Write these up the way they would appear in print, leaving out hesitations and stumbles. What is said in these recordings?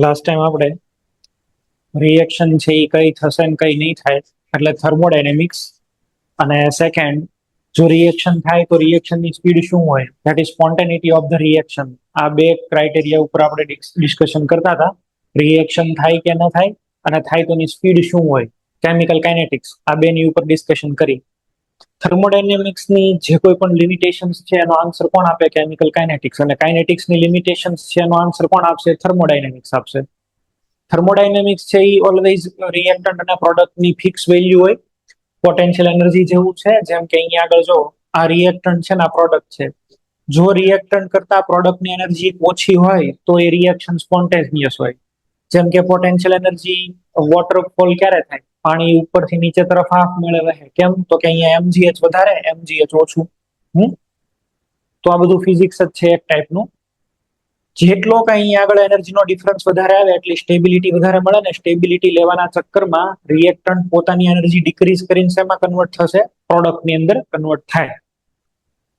Last time આપણે reaction છે એ કઈ થશે ને કઈ નહીં થાય એટલે થર્મોડાયનેમિક્સ અને સેકન્ડ જો રિએક્શન થાય તો રિએક્શનની સ્પીડ શું હોય that is spontaneity of the reaction. આ બે ક્રાઇટેરિયા ઉપર આપણે ડિસ્કશન કરતા હતા. રિએક્શન થાય કે ન થાય અને થાય તો એની સ્પીડ શું હોય, કેમિકલ કાઇનેટિક્સ, આ બેની ઉપર ડિસ્કશન કરી. થર્મોડાયનેમિક્સની જે કોઈ પણ લિમિટેશન્સ છે એનો આન્સર કોણ આપે? Chemical kinetics. અને કાઇનેટિક્સની લિમિટેશન્સ છે એનો આન્સર કોણ આપશે? થર્મોડાયનેમિક્સ આપશે. થર્મોડાયનેમિક્સ છે એ ઓલવેઝ રિએક્ટન્ટ અને પ્રોડક્ટની ફિક્સ વેલ્યુ હોય. પોટેન્શિયલ એનર્જી જેવું છે, જેમ કે અહીંયા આગળ જો આ રિએક્ટન્ટ છે ને આ પ્રોડક્ટ છે. જો રિએક્ટન્ટ કરતા પ્રોડક્ટની એનર્જી ઓછી હોય તો એ રિએક્શન સ્પોન્ટેનિયસ હોય. જેમ કે પોટેન્શિયલ એનર્જી વોટરફોલ ક્યારે થાય? પાણી ઉપરથી નીચે તરફ હાફ મેળે રહે. કેમ? તો કે અહીંયા એમજીએચ વધારે, એમજીએચ ઓછું. તો આ બધું ફિઝિક્સ જ છે એક ટાઈપનું. જેટલો કઈ અહીંયા આગળ એનર્જીનો ડિફરન્સ વધારે આવે એટલી સ્ટેબિલિટી વધારે મળે ને સ્ટેબિલિટી લેવાના ચક્કરમાં રિએક્ટન્ટ પોતાની એનર્જી ડિક્રીઝ કરીને શેમાં કન્વર્ટ થશે? પ્રોડક્ટની અંદર કન્વર્ટ થાય.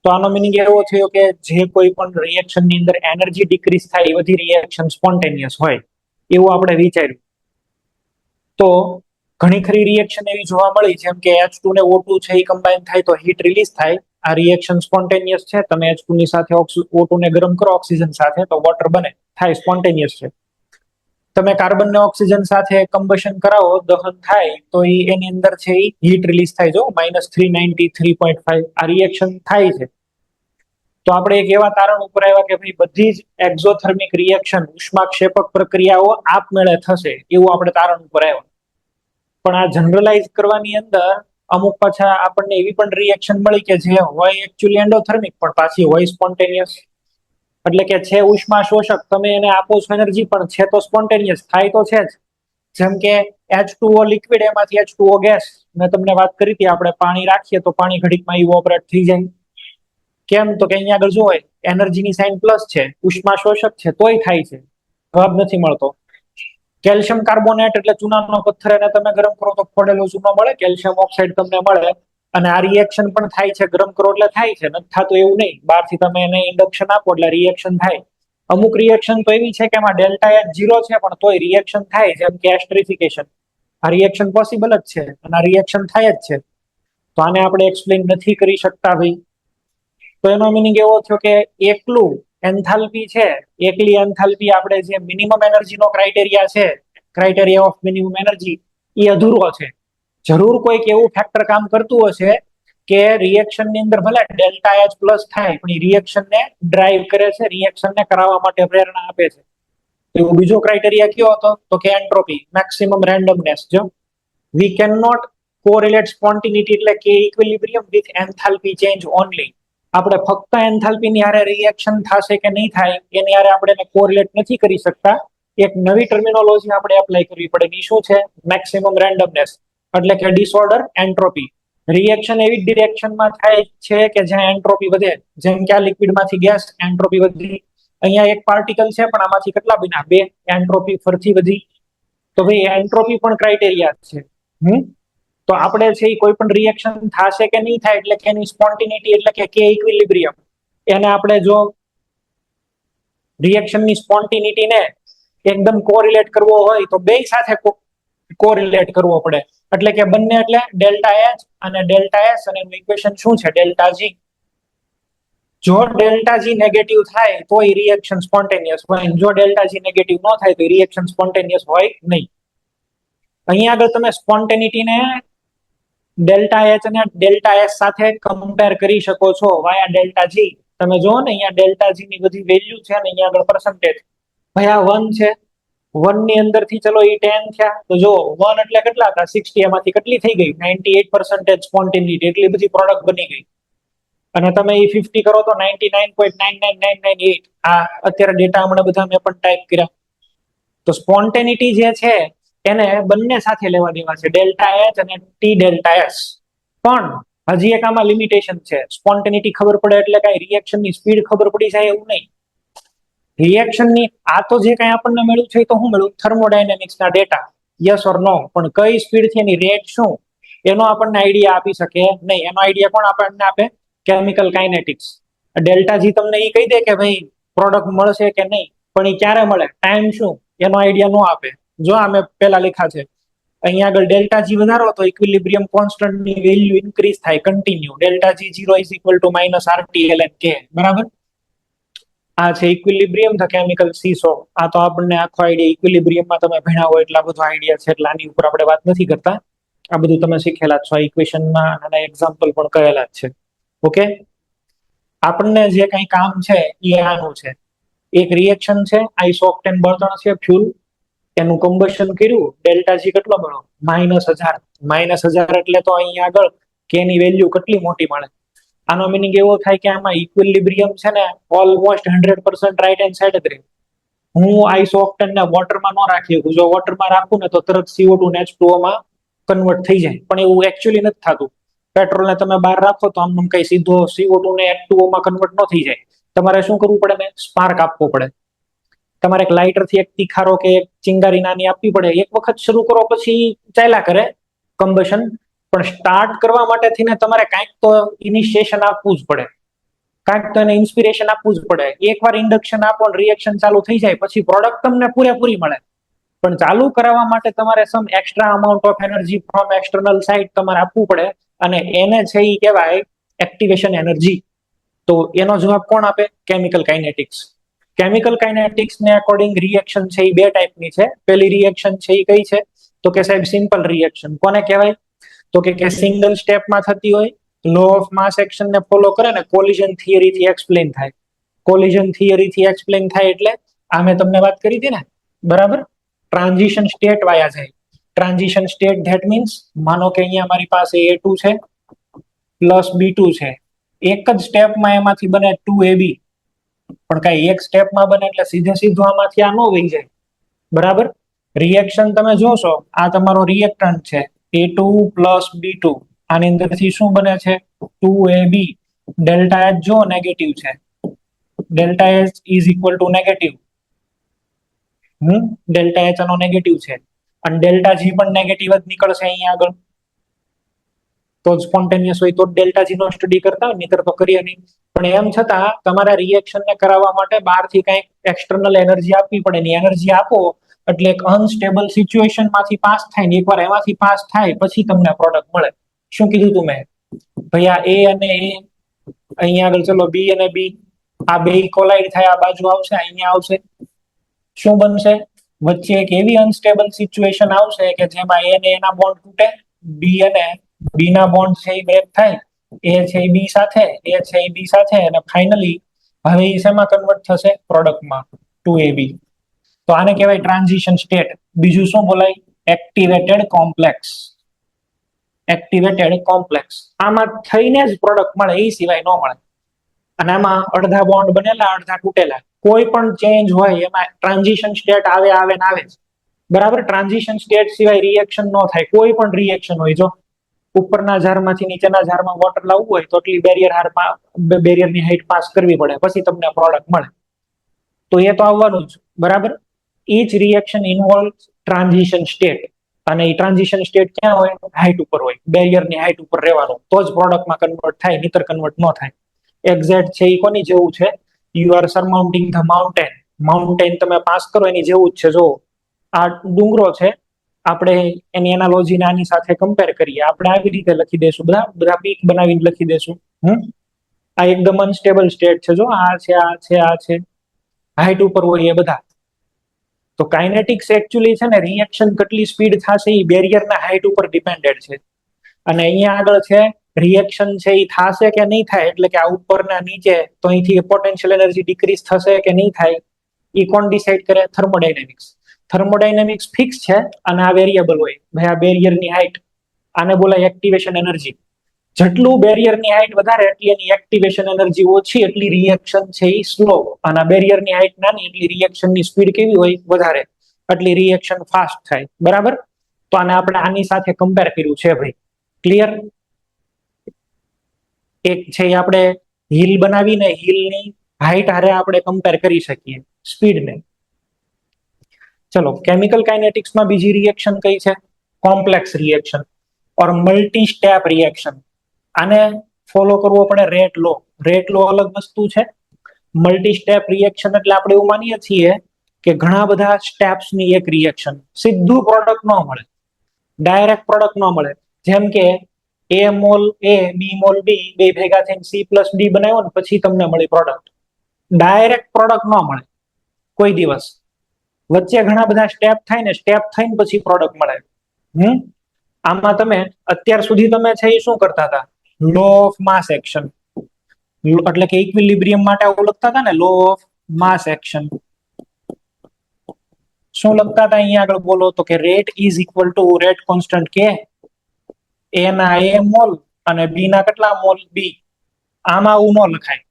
તો આનો મિનિંગ એવો થયો કે જે કોઈ પણ રિએક્શનની અંદર એનર્જી ડિક્રીઝ થાય એ બધી રિએક્શન સ્પોન્ટેનિયસ હોય એવું આપણે વિચાર્યું. તો ઘણી ખરી રિએક્શન એવી જોવા મળી, જેમ કે H2 ને O2 છે એ કમ્બાઈન થાય તો હીટ રિલીઝ થાય. આ રિએક્શન સ્પોન્ટેનિયસ છે. તમે H2 ની સાથે O2 ને ગરમ કરો ઓક્સિજન સાથે તો વોટર બને, થાય, સ્પોન્ટેનિયસ છે. તમે કાર્બન ને ઓક્સિજન સાથે કમ્બશન કરાવો, દહન થાય તો એની અંદર છે એ હીટ રિલીઝ થાય. જો -393.5 આ રિએક્શન થાય છે. તો આપણે એક એવા તારણ ઉપર આવ્યા કે ભાઈ બધી જ એક્ઝોથર્મિક રિએક્શન ઉષ્માક્ષેપક પ્રક્રિયાઓ આપમેળે થશે એવું આપણે તારણ ઉપર આવ્યા. પણ આ જનરલાઇઝ કરવાની અંદર અમુક પાછા આપણને એવી પણ રિએક્શન મળી કે જે હોય એકચ્યુઅલી એન્ડોથર્મિક પણ પાછી હોય સ્પોન્ટેનિયસ. એટલે કે છે ઉષ્મા શોષક, તમે એને આપો છો એનર્જી પણ છે તો સ્પોન્ટેનિયસ, થાય તો છે જ. જેમ કે H2O લિક્વિડ એમાંથી H2O ગેસ, મેં તમને વાત કરી હતી આપણે પાણી રાખીએ તો પાણી ઘડીકમાં ઇવોપરેટ થઈ જાય. કેમ? તો કે અહીંયા આગળ જોવાય એનર્જીની સાઇન પ્લસ છે, ઉષ્મા શોષક છે તોય થાય છે, જવાબ નથી મળતો. કેલ્શિયમ કાર્બોનેટ એટલે ચૂનાનો પથ્થર, એને તમે ગરમ કરો તો ફોડેલો ચૂનો મળે, કેલ્શિયમ ઓક્સાઇડ તમને મળે. અને આ રિએક્શન પણ થાય છે, ગરમ કરો એટલે થાય છે, નથી થતું એવું નહીં. બહારથી તમે એને ઇન્ડક્શન આપો એટલે રિએક્શન થાય. અમુક રિએક્શન તો એવી છે કે એમાં ડેલ્ટા H 0 છે પણ તોય રિએક્શન થાય, જેમ કે એસ્ટરિફિકેશન. આ રિએક્શન પોસિબલ જ છે અને આ રિએક્શન થાય જ છે. તો આને આપણે એક્સપ્લેન નથી કરી શકતા ભાઈ. તો એનો મિનિંગ એવો થયો કે એકલું એન્થાલ્પી છે, એકલી એન્થાલ્પી આપણે જે મિનિમમ એનર્જીનો ક્રાઇટેરિયા છે, ક્રાઇટેરિયા ઓફ મિનિમમ એનર્જી, એ અધૂરો છે. જરૂર કોઈક એવું ફેક્ટર કામ કરતું હશે કે રિએક્શનની અંદર ભલે ડેલ્ટા H પ્લસ થાય પણ એ રિએક્શનને ડ્રાઈવ કરે છે, રિએક્શનને કરાવવા માટે પ્રેરણા આપે છે. એવો બીજો ક્રાઇટેરિયા કયો હતો? તો કે એન્ટ્રોપી, મેક્સિમમ રેન્ડમનેસ. જો વી કેન નોટ કોરિલેટ સ્પોન્ટિનિટી એટલે કે equilibrium with enthalpy change only. આપણે ફક્ત એન્થાલ્પીની હારે રિએક્શન થશે કે નહીં થાય એની હારે આપણે એને કોરિલેટ નથી કરી શકતા. એક નવી ટર્મિનોલોજી આપણે એપ્લાય કરવી પડે. એ શું છે? મેક્સિમમ રેન્ડમનેસ, એટલે કે ડિસઓર્ડર એન્ટ્રોપી. રિએક્શન એવી ડિરેક્શનમાં થાય છે કે જ્યાં એન્ટ્રોપી વધે. જેમ કે આ લિક્વિડમાંથી ગેસ, એન્ટ્રોપી વધી. અહીંયા એક પાર્ટિકલ છે પણ આમાંથી કેટલા બન્યા? 2, એન્ટ્રોપી ફરથી વધી. તો ભાઈ એન્ટ્રોપી પણ ક્રાઇટેરિયા છે. તો આપણે છે કોઈ પણ રિએક્શન થશે કે નહીં થાય એટલે કે એની સ્પોન્ટિનિટી એટલે કે ઇક્વિલિબ્રિયમ, એને આપણે જો રિએક્શનની સ્પોન્ટિનિટીને એકદમ કોરિલેટ કરવો હોય તો બે સાથે કોરિલેટ કરવો પડે. એટલે કે બંને એટલે ડેલ્ટા H અને ડેલ્ટા S, અને એનું ઇક્વેશન શું છે? Delta G. જો ડેલ્ટા G નેગેટિવ થાય તો એ રિએક્શન સ્પોન્ટેનિયસ હોય, જો ડેલ્ટા G નેગેટિવ ન થાય તો રિએક્શન સ્પોન્ટેનિયસ હોય નહીં. અહીંયા આગળ તમે સ્પોન્ટેનિટીને ડેલ્ટા H અને ડેલ્ટા S સાથે કમ્પેર કરી શકો છો વાયા ડેલ્ટા G. તમે જો ને અહીંયા ડેલ્ટા G ની બધી વેલ્યુ છે ને અહીંયા આગળ પર્સન્ટેજ. ભાઈ આ 1 છે, 1 ની અંદર થી ચલો એ 10 થયા તો જો 1 એટલે કેટલા હતા? 60, એમાંથી કેટલી થઈ ગઈ? 98% સ્પોન્ટેનિટી, એટલી બધી પ્રોડક્ટ બની ગઈ. અને તમે એ 50 કરો તો 99.99998. આ અત્યારે ડેટા હમણાં બધા મેં પણ ટાઈપ કર્યા. તો સ્પોન્ટેનિટી જે છે એને બંને સાથે લેવા દેવા છે, ડેલ્ટા H અને T ડેલ્ટા S. પણ હજી એક આમાં લિમિટેશન છે. સ્પોન્ટેનિટી ખબર પડે એટલે કઈ રિએક્શનની સ્પીડ ખબર પડી જાય એવું નહીં. રિએક્શનની આ તો જે કઈ આપણને મળ્યું છે તો શું મળ્યું? થર્મોડાયનેમિક્સના ડેટા, યસ ઓર નો. પણ કઈ સ્પીડથી એની રેટ શું એનો આપણને આઈડિયા આપી શકે નહીં. એનો આઈડિયા કોણ આપણને આપે? Chemical kinetics. ડેલ્ટા G તમને એ કહી દે કે ભાઈ પ્રોડક્ટ મળશે કે નહીં, પણ એ ક્યારે મળે? ટાઈમ શું? એનો આઈડિયા નો આપે. જો આ મેં પેલા લખ્યા છે અહીંયા આગળ ડેલ્ટા જી વધારો તો ઇક્વિલિબ્રિયમ કોન્સ્ટન્ટ ની વેલ્યુ ઇન્ક્રીઝ થાય continue. Delta G 0 is equal to minus RT LN K. બરાબર, આ છે ઇક્વિલિબ્રિયમ ધ કેમિકલ સીસો. આ તો આપણને આખો આઈડિયા ઇક્વિલિબ્રિયમમાં તમે ભણ્યા હોય એટલા બધો આઈડિયા છે, એટલે આની ઉપર આપણે વાત નથી કરતા. આ બધું તમે શીખેલા છો, ઇક્વેશનમાં અને એક્ઝામ્પલ પણ કહેલા જ છે. ઓકે, આપણને જે કઈ કામ છે એ આનું છે. એક રિએક્શન છે, આઇસોક્ટેન બળતણ છે, ફ્યુલ, એનું કમ્બશન કર્યું, ડેલ્ટા જી કેટલો મળ્યો? -1000. -1000 એટલે તો અહીંયા આગળ કે ની વેલ્યુ કેટલી મોટી મળે. આનો મિનિંગ એવો થાય કે આમાં ઇક્વિલિબ્રિયમ છે ને ઓલમોસ્ટ 100% રાઈટ હેન્ડ સાઈડ જ રહે. હું આઇસોક્ટેન ને વોટરમાં ન રાખી શકું. જો વોટરમાં રાખું ને તો તરત CO2 ને H2O માં કન્વર્ટ થઈ જાય, પણ એવું એકચ્યુઅલી નથી થતું. પેટ્રોલ ને તમે બહાર રાખો તો આમ કઈ સીધો CO2 ને H2O માં કન્વર્ટ ન થઈ જાય. તમારે શું કરવું પડે? ને સ્પાર્ક આપવો પડે. તમારે એક લાઇટર થી એક તીખારો કે એક ચિંગારી નાની આપવી પડે. એક વખત શરૂ કરો પછી ચાલ્યા કરે કમ્બશન, પણ સ્ટાર્ટ કરવા માટે થઈને તમારે કાંઈક તો ઇનિશિએશન આપવું જ પડે, કાંઈક તો એને ઇન્સ્પિરેશન આપવું જ પડે. એકવાર ઇન્ડક્શન આપો, રિએક્શન ચાલુ થઈ જાય પછી પ્રોડક્ટ તમને પૂરેપૂરી મળે, પણ ચાલુ કરાવવા માટે તમારે some extra amount of energy from external side તમારે આપવું પડે, અને એને છે એ કહેવાય એક્ટિવેશન એનર્જી. તો એનો જવાબ કોણ આપે? Chemical kinetics. કેમિકલ કાઇનેટિક્સ ને અકોર્ડિંગ રિએક્શન છે એ બે ટાઈપની છે. પહેલી રિએક્શન છે એ કઈ છે? તો કે સાહેબ સિમ્પલ રિએક્શન. કોને કહેવાય? તો કે સિંગલ સ્ટેપમાં થતી હોય, લો ઓફ માસ એક્શન ને ફોલો કરે ને કોલિઝન થિયરી થી એક્સપ્લેન થાય. કોલિઝન થિયરી થી એક્સપ્લેન થાય એટલે આ મેં તમને વાત કરી હતી ને, બરાબર? ટ્રાન્ઝિશન સ્ટેટ વાયા જાય. ટ્રાન્ઝિશન સ્ટેટ ધેટ મીન્સ, માનો કે અહીંયા મારી પાસે A2 છે પ્લસ B2 છે. એક જ સ્ટેપમાં એમાંથી બને 2AB, પણ કઈ એક સ્ટેપમાં બને એટલે સીધે સીધું આમાંથી આ નો વહી જાય. બરાબર, રિએક્શન તમે જોશો, આ તમારો રિએક્ટન્ટ છે A2 પ્લસ B2. આની અંદરથી શું બને છે? 2AB. ડેલ્ટા H જો નેગેટિવ છે, delta H is equal two negative. Delta H આનો નેગેટિવ છે, અને ડેલ્ટા G પણ નેગેટિવ જ નીકળશે અહીંયા આગળ. તો સ્પોન્ટેનિયસ હોય તો ડેલ્ટા G નો સ્ટડી કરતા હોય, નહીતર તો કરીએ નહીં. પણ એમ છતાં તમારા રિએક્શન ને કરાવવા માટે બહારથી કંઈક એક્સટર્નલ એનર્જી આપવી પડે. ની એનર્જી આપો એટલે એક અનસ્ટેબલ સિચ્યુએશન માંથી પાસ થાય ને એકવાર એમાંથી પાસ થાય પછી તમને પ્રોડક્ટ મળે. શું કીધું તું મેં? ભૈયા A અને A, અહીંયા આગળ ચલો B અને B, આ બે કોલાઇડ થાય, આ બાજુ આવશે, અહીંયા આવશે. શું બનશે? વચ્ચે એક એવી અનસ્ટેબલ સિચ્યુએશન આવશે કે જેમાં A અને A ના બોન્ડ તૂટે, B અને B ના બોન્ડ છે એ બ્રેક થાય, A છે એ B સાથે, A છે એ B સાથે, અને ફાઇનલી હવે એ શેમાં કન્વર્ટ થશે? પ્રોડક્ટમાં, 2AB. તો આને કહેવાય ટ્રાન્ઝિશન સ્ટેટ. બીજું શું બોલાય? Activated complex. Activated complex. આમાં થઈને જ પ્રોડક્ટ મળે, એ સિવાય ન મળે. અને આમાં અડધા બોન્ડ બનેલા, અડધા તૂટેલા. કોઈ પણ ચેન્જ હોય એમાં ટ્રાન્ઝિશન સ્ટેટ આવે આવે ને આવે જ. બરાબર, ટ્રાન્ઝિશન સ્ટેટ સિવાય રિએક્શન ન થાય. કોઈ પણ રિએક્શન હોય, જો ઉપરના ઝાડમાંથી નીચેના ઝાડમાં વોટર લાવવું હોય તો એટલી બેરિયરની હાઈટ પાસ કરવી પડે, પછી તમને પ્રોડક્ટ મળે. તો એ તો આવવાનું જ. બરાબર, each reaction involve transition state, અને એ ટ્રાન્ઝિશન સ્ટેટ ક્યાં હોય? હાઈટ ઉપર હોય, બેરિયરની હાઈટ ઉપર રહેવાનું, તો જ પ્રોડક્ટમાં કન્વર્ટ થાય, નહીતર કન્વર્ટ ન થાય. એક્ઝેક્ટ છે એ કોની જેવું છે? You are surmounting the mountain. Mountain તમે પાસ કરો એની જેવું જ છે. જો આ ડુંગરો છે, આપણે એની એનાલોજીને આની સાથે કમ્પેર કરીએ. આપણે આવી રીતે લખી દેશું, બધા પીક બનાવીને લખી દેશું. આ એકદમ અનસ્ટેબલ સ્ટેટ છે. જો આ છે, આ છે, આ છે, હાઈટ ઉપર હોય એ બધા. તો કાઇનેટિક્સ એકચ્યુઅલી છે ને, રિએક્શન કેટલી સ્પીડ થશે એ બેરિયરના હાઈટ ઉપર ડિપેન્ડેડ છે. અને અહીંયા આગળ છે રિએક્શન છે એ થશે કે નહીં થાય, એટલે કે આ ઉપરના નીચે તો અહીંથી પોટેન્શિયલ એનર્જી ડિક્રીઝ થશે કે નહીં થાય, એ કોણ ડિસાઇડ કરે? થર્મોડાયનેમિક્સ. થર્મોડાયનેમિક્સ ફિક્સ છે અને આ વેરિયેબલ હોય. ભાઈ આ બેરિયરની હાઈટ, આને બોલાય એક્ટિવેશન એનર્જી. જેટલું બેરિયરની હાઈટ વધારે એટલી એની એક્ટિવેશન એનર્જી ઓછી, એટલી રિએક્શન છે એ સ્લો. અને બેરિયરની હાઈટ નાની એટલી રિએક્શનની સ્પીડ કેવી હોય? વધારે, એટલી રિએક્શન ફાસ્ટ થાય. બરાબર, તો આને આપણે આની સાથે કમ્પેર કર્યું છે ભાઈ. ક્લિયર? એક છે આપણે હિલ બનાવીને હિલની હાઈટ હારે આપણે કમ્પેર કરી શકીએ સ્પીડને. ચલો, કેમિકલ કાઇનેટિક્સમાં બીજી રિએક્શન કઈ છે? કોમ્પ્લેક્સ રિએક્શન ઓર મલ્ટી સ્ટેપ રિએક્શન. આને ફોલો કરવો પડે રેટ લો. રેટ લો અલગ વસ્તુ છે. મલ્ટી સ્ટેપ રિએક્શન એટલે આપણે એવું માનીએ છીએ કે ઘણા બધા સ્ટેપ્સની એક રિએક્શન, સીધું પ્રોડક્ટ ન મળે, ડાયરેક્ટ પ્રોડક્ટ ન મળે. જેમ કે એ મોલ એ બી મોલ બી બે ભેગા થઈને સી પ્લસ ડી બનાવ્યો ને પછી તમને મળી પ્રોડક્ટ. ડાયરેક્ટ પ્રોડક્ટ ન મળે કોઈ દિવસ. વચ્ચે ઘણા બધા સ્ટેપ થાય ને, સ્ટેપ થઈને પછી પ્રોડક્ટ મળે. આમાં તમે અત્યાર સુધી તમે છે એ શું કરતા હતા? લો ઓફ માસ એક્શન, એટલે કે ઇક્વિલિબ્રિયમ માટે આવું લખતા હતા ને, લો ઓફ માસ એક્શન. શું લખતા હતા અહીંયા આગળ બોલો તો, કે rate is equal two rate constant કે એ ના એ મોલ અને બી ના કેટલા મોલ બી. આમાં આવું ન લખાય.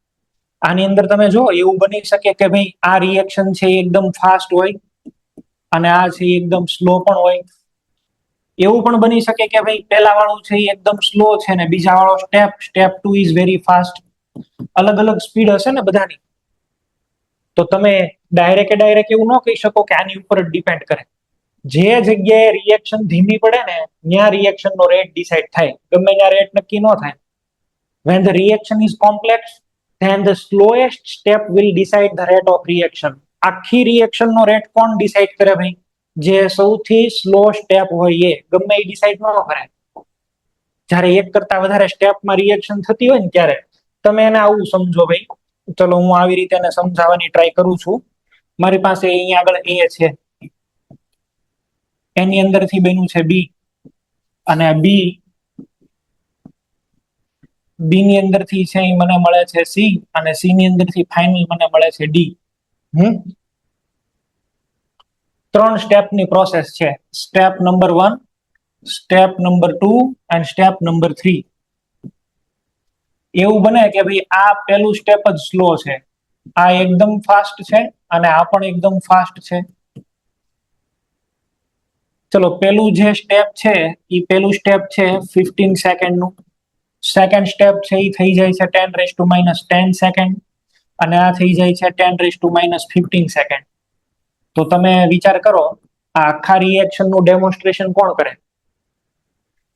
આની અંદર તમે જો એવું બની શકે કે ભાઈ આ રિએક્શન છે એકદમ ફાસ્ટ હોય અને આ છે એકદમ સ્લો પણ હોય. એવું પણ બની શકે કે ભાઈ પહેલા વાળું છે એકદમ સ્લો છે ને બીજા વાળો સ્ટેપ 2 ઇઝ વેરી ફાસ્ટ. અલગ અલગ સ્પીડ હશે ને બધાની. તો તમે ડાયરેક્ટ એવું ન કહી શકો કે આની ઉપર ડિપેન્ડ કરે. જે જગ્યાએ રિએક્શન ધીમી પડે ને ત્યાં રિએક્શન નો રેટ ડિસાઈડ થાય, ગમે ત્યાં રેટ નક્કી ન થાય. When the reaction is complex, then the slowest step will decide the rate of reaction. આખી રિએક્શન નો રેટ કોણ ડિસાઈડ કરે ભાઈ? જે સૌથી સ્લો સ્ટેપ હોય એ, ગમે એ ડિસાઈડ ન કરે. જ્યારે એક કરતા વધારે સ્ટેપમાં રિએક્શન થતી હોય ને ત્યારે તમે એને આવું સમજો ભાઈ. ચલો હું આવી રીતે એને સમજાવવાની ટ્રાય કરું છું. મારી પાસે અહીંયા આગળ એ છે, એની અંદરથી બન્યું છે બી, અને બી ની અંદરથી છે એ મને મળે છે સી, અને સી ની અંદરથી ફાઇનલ મને મળે છે ડી. ત્રણ સ્ટેપની પ્રોસેસ છે. સ્ટેપ નંબર 1, સ્ટેપ નંબર 2 અને સ્ટેપ નંબર 3. એવું બને કે ભાઈ આ પહેલું સ્ટેપ જ સ્લો છે, આ એકદમ ફાસ્ટ છે અને આ પણ એકદમ ફાસ્ટ છે. ચલો પેલું જે સ્ટેપ છે એ પેલું સ્ટેપ છે 15 સેકન્ડનું. સેકન્ડ સ્ટેપ છે એ થઈ જાય છે 10⁻⁻10 સેકન્ડ, અને આ થઈ જાય છે 10⁻⁻15 સેકન્ડ. તો તમે વિચાર કરો આ આખા રિએક્શન નું ડેમોન્સ્ટ્રેશન કોણ કરે?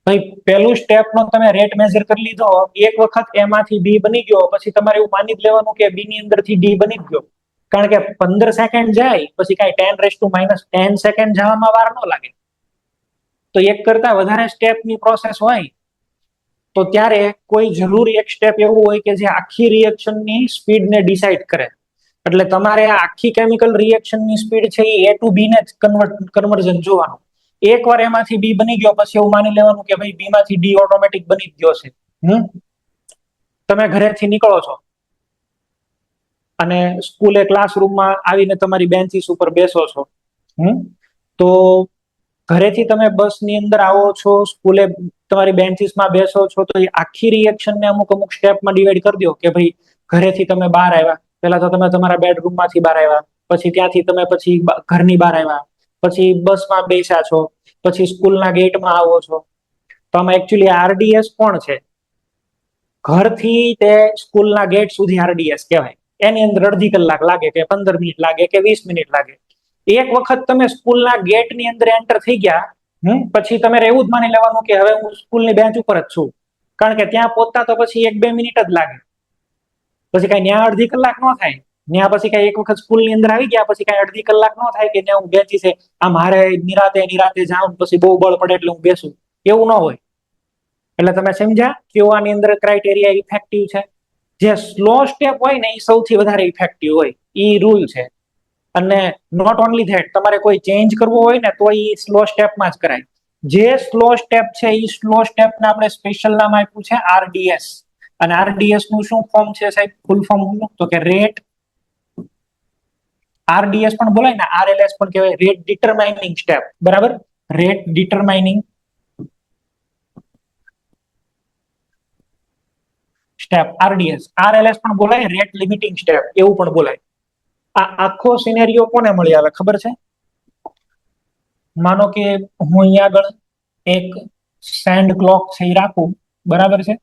ભાઈ પહેલું સ્ટેપ નો તમે રેટ મેજર કરી લીધો, એક વખત એમાંથી બી બની ગયો પછી તમારે એવું માની જ લેવાનું કે બી ની અંદરથી ડી બની ગયો. કારણ કે 15 સેકન્ડ જાય પછી કઈ 10⁻⁻10 સેકન્ડ જવામાં વાર ન લાગે. તો એક કરતા વધારે સ્ટેપની પ્રોસેસ હોય તો ત્યારે કોઈ જરૂરી એક સ્ટેપ એવું હોય કે જે આખી રિએક્શનની સ્પીડને ડિસાઈડ કરે. એટલે તમારે આ આખી કેમિકલ રિએક્શનની સ્પીડ છે એ ટુ બી ને જ કન્વર્ઝન જોવાનું. એકવાર એમાંથી બી બની ગયો પછી એવું માની લેવાનું કે ભાઈ બી માંથી ડી ઓટોમેટિક બની જ ગયો છે. તમે ઘરેથી નીકળો છો અને સ્કૂલે ક્લાસરૂમમાં આવીને તમારી બેન્ચીસ ઉપર બેસો છો. તો ઘરેથી તમે બસની અંદર આવો છો, સ્કૂલે તમારી બેન્ચીસમાં બેસો છો, તો એ આખી રિએક્શનને અમુક સ્ટેપમાં ડિવાઈડ કરી દો કે ભાઈ ઘરેથી તમે બહાર આવ્યા, પેલા તો તમે તમારા બેડરૂમમાંથી બહાર આવ્યા, પછી ત્યાંથી તમે પછી ઘરની બહાર આવ્યા, પછી બસમાં બેસ્યા છો, પછી સ્કૂલના ગેટમાં આવો છો. તો આમાં એકચ્યુઅલી આરડીએસ કોણ છે? ઘરથી તે સ્કૂલના ગેટ સુધી આરડીએસ કહેવાય. એની અંદર અડધી કલાક લાગે કે 15 મિનિટ લાગે કે 20 મિનિટ લાગે. એક વખત તમે સ્કૂલના ગેટની અંદર એન્ટર થઈ ગયા પછી તમારે એવું જ માની લેવાનું કે હવે હું સ્કૂલની બેન્ચ ઉપર જ છું. કારણ કે ત્યાં પહોંચતા તો પછી 1-2 મિનિટ જ લાગે. પછી કઈ ત્યાં અડધી કલાક ન થાય. ત્યાં પછી કઈ એક વખત સ્કૂલની અંદર આવી ગયા પછી કઈ અડધી કલાક ન થાય કે ત્યાં હું બેસી છે આ મારે નિરાતે જાઉં પછી બહુ બળ પડે એટલે હું બેસું, એવું ન હોય. એટલે તમે સમજ્યા કેવો આની અંદર ક્રાઇટેરિયા ઇફેક્ટિવ છે? જે સ્લો સ્ટેપ હોય ને એ સૌથી વધારે ઇફેક્ટિવ હોય, એ રૂલ છે. અને નોટ ઓનલી ધેટ, તમારે કોઈ ચેન્જ કરવો હોય ને તો એ સ્લો સ્ટેપમાં જ કરાય. જે સ્લો સ્ટેપ છે એ સ્લો સ્ટેપને આપણે સ્પેશિયલ નામ આપ્યું છે આરડીએસ. અને આરડીએસ નું શું ફોર્મ છે સાહેબ, ફૂલ ફોર્મ તો કે રેટ, આરડીએસ પણ બોલાય ને આરએલએસ પણ કહેવાય, રેટ ડિટરમાઇનિંગ સ્ટેપ. બરાબર, રેટ ડિટરમાઇનિંગ સ્ટેપ આરડીએસ. આરએલએસ પણ બોલાય, રેટ લિમિટિંગ સ્ટેપ એવું પણ બોલાય. આ આખો સિનેરિયો કોને મળી આવે ખબર છે? માનો કે હું અહીંયા આગળ એક સેન્ડ ક્લોક છે એ રાખું, બરાબર છે?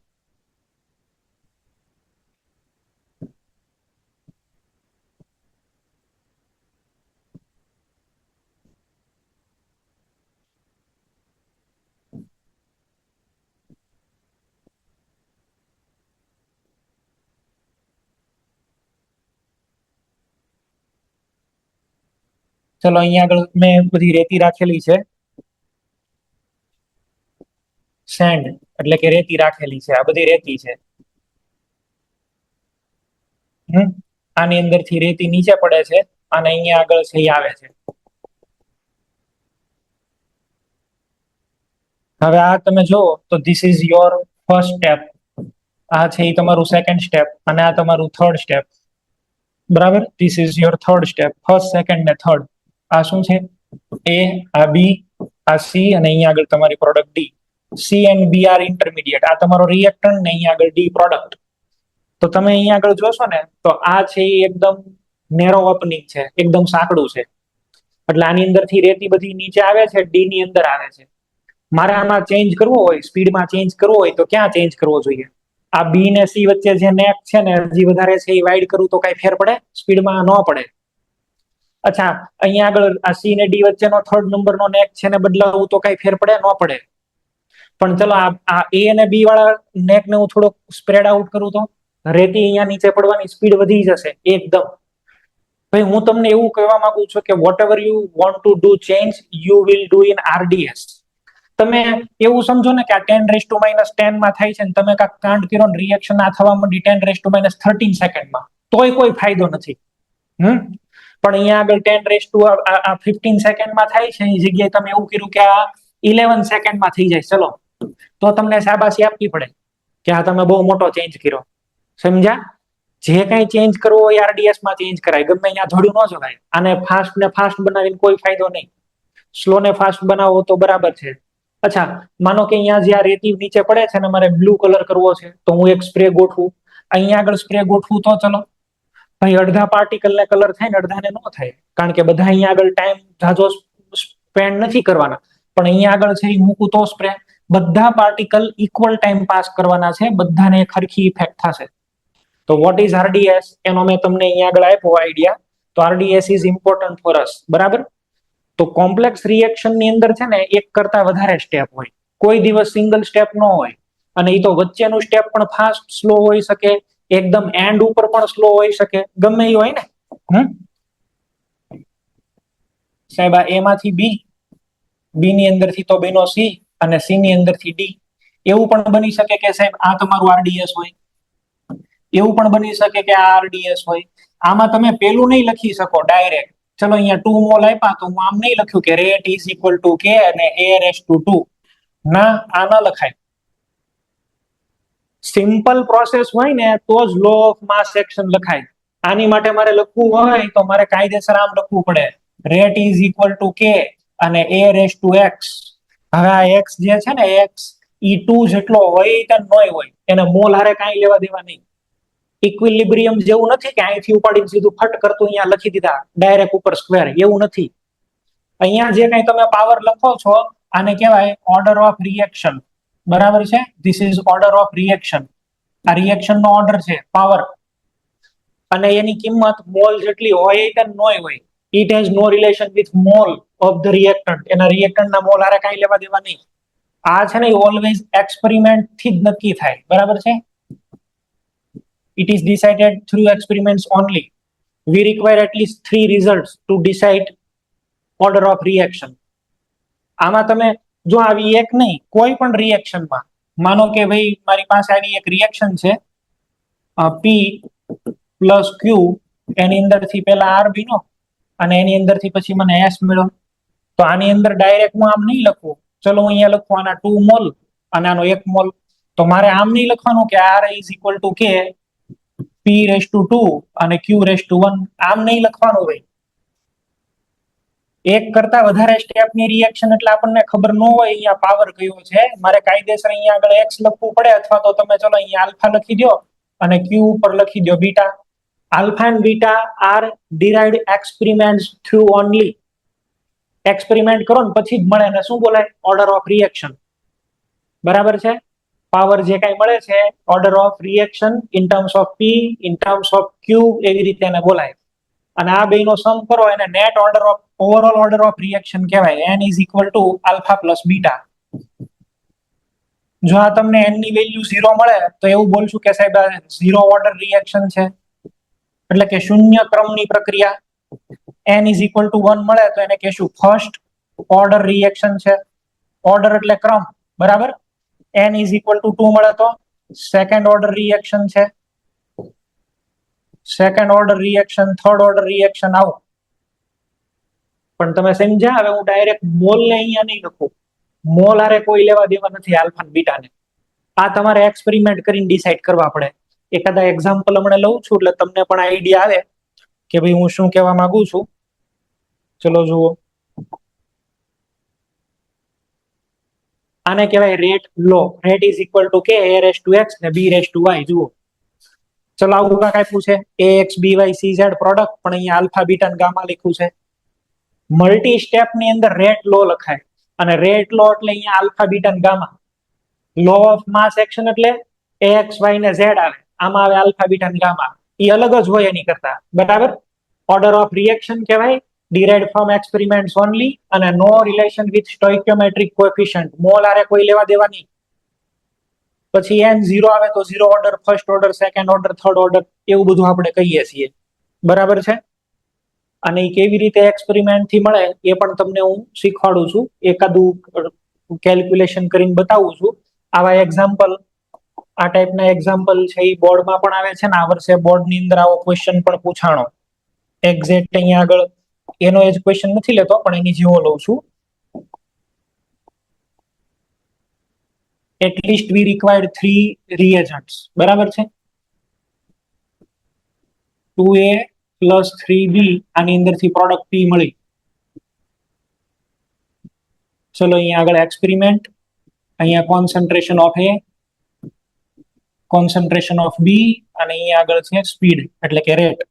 ચલો અહીંયા આગળ મેં બધી રેતી રાખેલી છે, સેન્ડ એટલે કે રેતી રાખેલી છે, આ બધી રેતી છે. આની અંદર થી રેતી નીચે પડે છે અને અહીંયા આગળ છે આવે છે. હવે આ તમે જો તો this is your first step, આ છે એ તમારું સેકન્ડ સ્ટેપ અને આ તમારું થર્ડ સ્ટેપ. બરાબર, this is your third step, first second ને થર્ડ. આ શું છે? એ, આ બી, આ સી અને અહીંયા આગળ તમારી product D. C and B are intermediate, આ તમારો રિએક્ટન્ટ ને અહીંયા આગળ ડી પ્રોડક્ટ. તો તમે અહીંયા આગળ જોશો ને તો આ છે એ એકદમ નેરો ઓપનિંગ છે, એકદમ સાંકડું છે. એટલે આની અંદરથી રેતી બધી નીચે આવે છે, ડી ની અંદર આવે છે. મારે આમાં ચેન્જ કરવો હોય, સ્પીડમાં ચેન્જ કરવો હોય તો ક્યાં ચેન્જ કરવો જોઈએ? આ બી ને સી વચ્ચે જે નેક છે ને હજી વધારે છે એ વાઇડ કરું તો કઈ ફેર પડે? સ્પીડમાં ન પડે. અચ્છા, અહીંયા આગળ આ સી ને ડી વચ્ચેનો થર્ડ નંબરનો નેક છે ને બદલાવું તો કઈ ફેર પડે? ન પડે. પણ ચલો આ એ અને બી વાળા નેક ને હું થોડોક સ્પ્રેડ આઉટ કરું તો રેતી અહીંયા નીચે પડવાની સ્પીડ વધી જશે એકદમ. ભાઈ હું તમને એવું કહેવા માંગુ છું કે whatever you want to do change you will do in RDS. તમે એવું સમજો ને કે આ 10⁻10 માં થાય છે ને તમે કાંક કાંડ કર્યો ને રિએક્શન આ થવા માંડી 10⁻13 સેકન્ડમાં, તોય કોઈ ફાયદો નથી. પણ અહીંયા આગળ 10⁻15 સેકન્ડમાં થાય છે એ જગ્યાએ તમે એવું કર્યું કે આ 11 સેકન્ડમાં થઈ જાય, ચલો તો તમને શાબાશી આપવી પડે કે આ તમે બહુ મોટો ચેન્જ કર્યો. સમજ્યા? જે કઈ ચેન્જ કરવો હોય આરડીએસ માં ચેન્જ કરાય, ગમે ત્યાં ધોડ્યું ન જવાય. આને ફાસ્ટ ને ફાસ્ટ બનાવીને કોઈ ફાયદો નહીં, સ્લો ને ફાસ્ટ બનાવો તો બરાબર છે. અચ્છા, માનો કે અહીંયા જે આ રેતી નીચે પડે છે ને મારે બ્લુ કલર કરવો છે તો હું એક સ્પ્રે ગોઠવું, અહીંયા આગળ સ્પ્રે ગોઠવું તો ચલો ભાઈ અડધા પાર્ટિકલ ને કલર થાય ને અડધાને ન થાય, કારણ કે બધા અહીંયા આગળ ટાઈમ ઝાઝો સ્પેન્ડ નથી કરવાના. પણ અહીંયા આગળ છે એ મૂકું તો સ્પ્રે બધા પાર્ટિકલ ઇક્વલ ટાઈમ પાસ કરવાના છે, બધાને ખરખી ઇફેક્ટ થશે. તો વોટ ઇઝ આરડીએસ એનો મેં તમને અહીંયા આગળ આપ્યો આઈડિયા. તો RDS is important for us. બરાબર, તો કોમ્પ્લેક્સ રિએક્શન ની અંદર છે ને એક કરતા વધારે સ્ટેપ હોય, કોઈ દિવસ સિંગલ સ્ટેપ ન હોય. અને એ તો વચ્ચેનું સ્ટેપ પણ ફાસ્ટ સ્લો હોઈ શકે, એકદમ એન્ડ ઉપર પણ સ્લો હોઈ શકે, ગમે એ હોય ને. સાહેબ આ એ માંથી બી, બી ની અંદરથી તો બનો સી અને સી ની અંદરથી ડી. એવું પણ બની શકે કે સાહેબ આ તમારું આરડીએસ હોય, એવું પણ બની શકે કે આ આરડીએસ હોય. આમાં તમે પેલું નહીં લખી શકો ડાયરેક્ટ. ચલો અહીંયા 2 મોલ આપ્યા તો હું આમ નહીં લખ્યું કે રેટ ઇઝ ઇક્વલ ટુ કે અને a રેસ ટુ 2. ના, આ ન લખાય. સિમ્પલ પ્રોસેસ હોય ને તો જ લો ઓફ માસ એક્શન લખાય. આની માટે મારે લખવું હોય તો મારે કાયદેસર આમ લખવું પડે, રેટ ઇઝ ઇક્વલ ટુ કે અને a રેસ ટુ x. હવે આ x જે છે ને x ઈ 2 જેટલો હોય કે ન હોય એને મોલ હારે કાંઈ લેવા દેવા નહીં. ઇક્વિલિબ્રિયમ જેવું નથી કે અહીંથી ઉપાડીને સીધું ફટ કરતું અહીંયા લખી દીધા ડાયરેક્ટ ઉપર સ્ક્વેર, એવું નથી. અહીંયા જે કઈ તમે પાવર લખો છો આને કહેવાય ઓર્ડર ઓફ રિએક્શન. બરાબર છે, this is order of reaction. આ રિએક્શન નો ઓર્ડર છે પાવર, અને એની કિંમત મોલ જેટલી હોય કે ન હોય. It has no relation with mole of the reactant. એના રિએક્ટન્ટ ના મોલ હારે કાંઈ લેવા દેવા નહીં. આ છે ને ઓલવેઝ એક્સપેરિમેન્ટ થી જ નક્કી થાય. બરાબર છે, it is decided through experiments only. We require at least 3 results to decide order of reaction. આમાં તમે જો આવી એક નહીં, કોઈ પણ રિએક્શનમાં માનો કે ભાઈ મારી પાસે આવી એક રિએક્શન છે P પ્લસ Q, એની અંદરથી પહેલા R બન્યો અને એની અંદરથી પછી મને S મળ્યો. તો આની અંદર ડાયરેક્ટ હું આમ નહીં લખું, ચલો હું અહીંયા લખું આના 2 મોલ અને આનો 1 મોલ. તો મારે આમ નહીં લખવાનું કે R is equal two K P raise to 2 અને Q રેસ ટુ 1, આમ નહીં લખવાનું હોય. એક કરતા વધારે સ્ટેપની રિએક્શન એટલે આપણને ખબર ન હોય અહીંયા પાવર કયો છે, મારે કાયદેસર અહીંયા આગળ x લખવું પડે, અથવા તો તમે ચલો અહીંયા આલ્ફા લખી દો અને Q ઉપર લખી દો beta. Alpha and beta are derived experiments through only. Experiment કરો ને પછી જ મળે ને શું બોલાય? Order of reaction. બરાબર છે, પાવર જે કઈ મળે છે order of reaction in terms of P in terms of Q, એવી રીતે એને બોલાય. અને આ બેનો સમ કરો એને net order of overall order of reaction કહેવાય. n is equal to alpha plus beta. જો આ તમને n ની વેલ્યુ 0 મળે તો એવું બોલશું કે સાહેબ આ 0 ઓર્ડર રિએક્શન છે, એટલે કે શૂન્ય ક્રમની પ્રક્રિયા. n ઇઝ ઇક્વલ ટુ 1 મળે તો એને કહેશું ફર્સ્ટ ઓર્ડર રિએક્શન છે. ઓર્ડર એટલે ક્રમ, બરાબર. n ઇઝ ઇક્વલ ટુ 2 મળે તો સેકન્ડ ઓર્ડર રિએક્શન છે. Second order reaction, third order reaction, આવું. પણ તમે સમજ્યા? હવે હું ડાયરેક્ટ મોલ ને અહીંયા નહીં લખું. મોલ હારે કોઈ લેવા દેવા નથી આલ્ફા અને બીટા ને. આ તમારે એક્સપેરિમેન્ટ કરીને ડિસાઈડ કરવા પડે. એકાદા એક્ઝામ્પલ હમણાં લઉં છું એટલે તમને પણ આઈડિયા આવે કે ભાઈ હું શું કહેવા માંગુ છું. ચલો જુઓ, આને કહેવાય rate law. Rate is equal to K a raise to x ને b રેસ ટુ y. જુઓ, ચલો આવું કાંઈક આપ્યું છે ax by cz પ્રોડક્ટ, પણ અહીંયા આલ્ફા બીટા ને ગામા લખ્યું છે. મલ્ટી સ્ટેપ ની અંદર રેટ લો લખાય, અને રેટ લો એટલે અહીંયા આલ્ફા બીટા ને gamma. Law of mass action એટલે એક્સ વાય ને ઝેડ આવે, આમાં આવે આલ્ફા બીટા ને ગામા. એ અલગ જ હોય એની કરતા, બરાબર. ઓર્ડર ઓફ રિએક્શન કહેવાય, derived from experiments only, અને no relation with stoichiometric coefficient. Mole આરે કોઈ લેવા દેવા નહીં. પછી n 0 આવે તો zero order, first order, second order, third order, એવું બધું આપણે કહીએ છીએ, બરાબર છે. અને એ કેવી રીતે એક્સપેરિમેન્ટ થી મળે એ પણ તમને હું શીખવાડું છું, એકાદું કેલ્ક્યુલેશન કરીને બતાવું છું. આવા એક્ઝામ્પલ, આ ટાઈપના એક્ઝામ્પલ છે એ બોર્ડમાં પણ આવે છે ને આ વર્ષે બોર્ડની અંદર આવો ક્વેશ્ચન પણ પૂછાણો. એક્ઝેક્ટ અહીંયા આગળ એનો એ જ ક્વેશ્ચન નથી લેતો, પણ એની જેવો લઉં છું. at least we required 3 reagents, બરાબર છે. 2a plus 3b, આની અંદરથી પ્રોડક્ટ p મળી. ચલો અહીંયા આગળ એક્સપેરિમેન્ટ, અહીંયા concentration of a, concentration of b, અને અહીંયા આગળ છે સ્પીડ એટલે કે રેટ,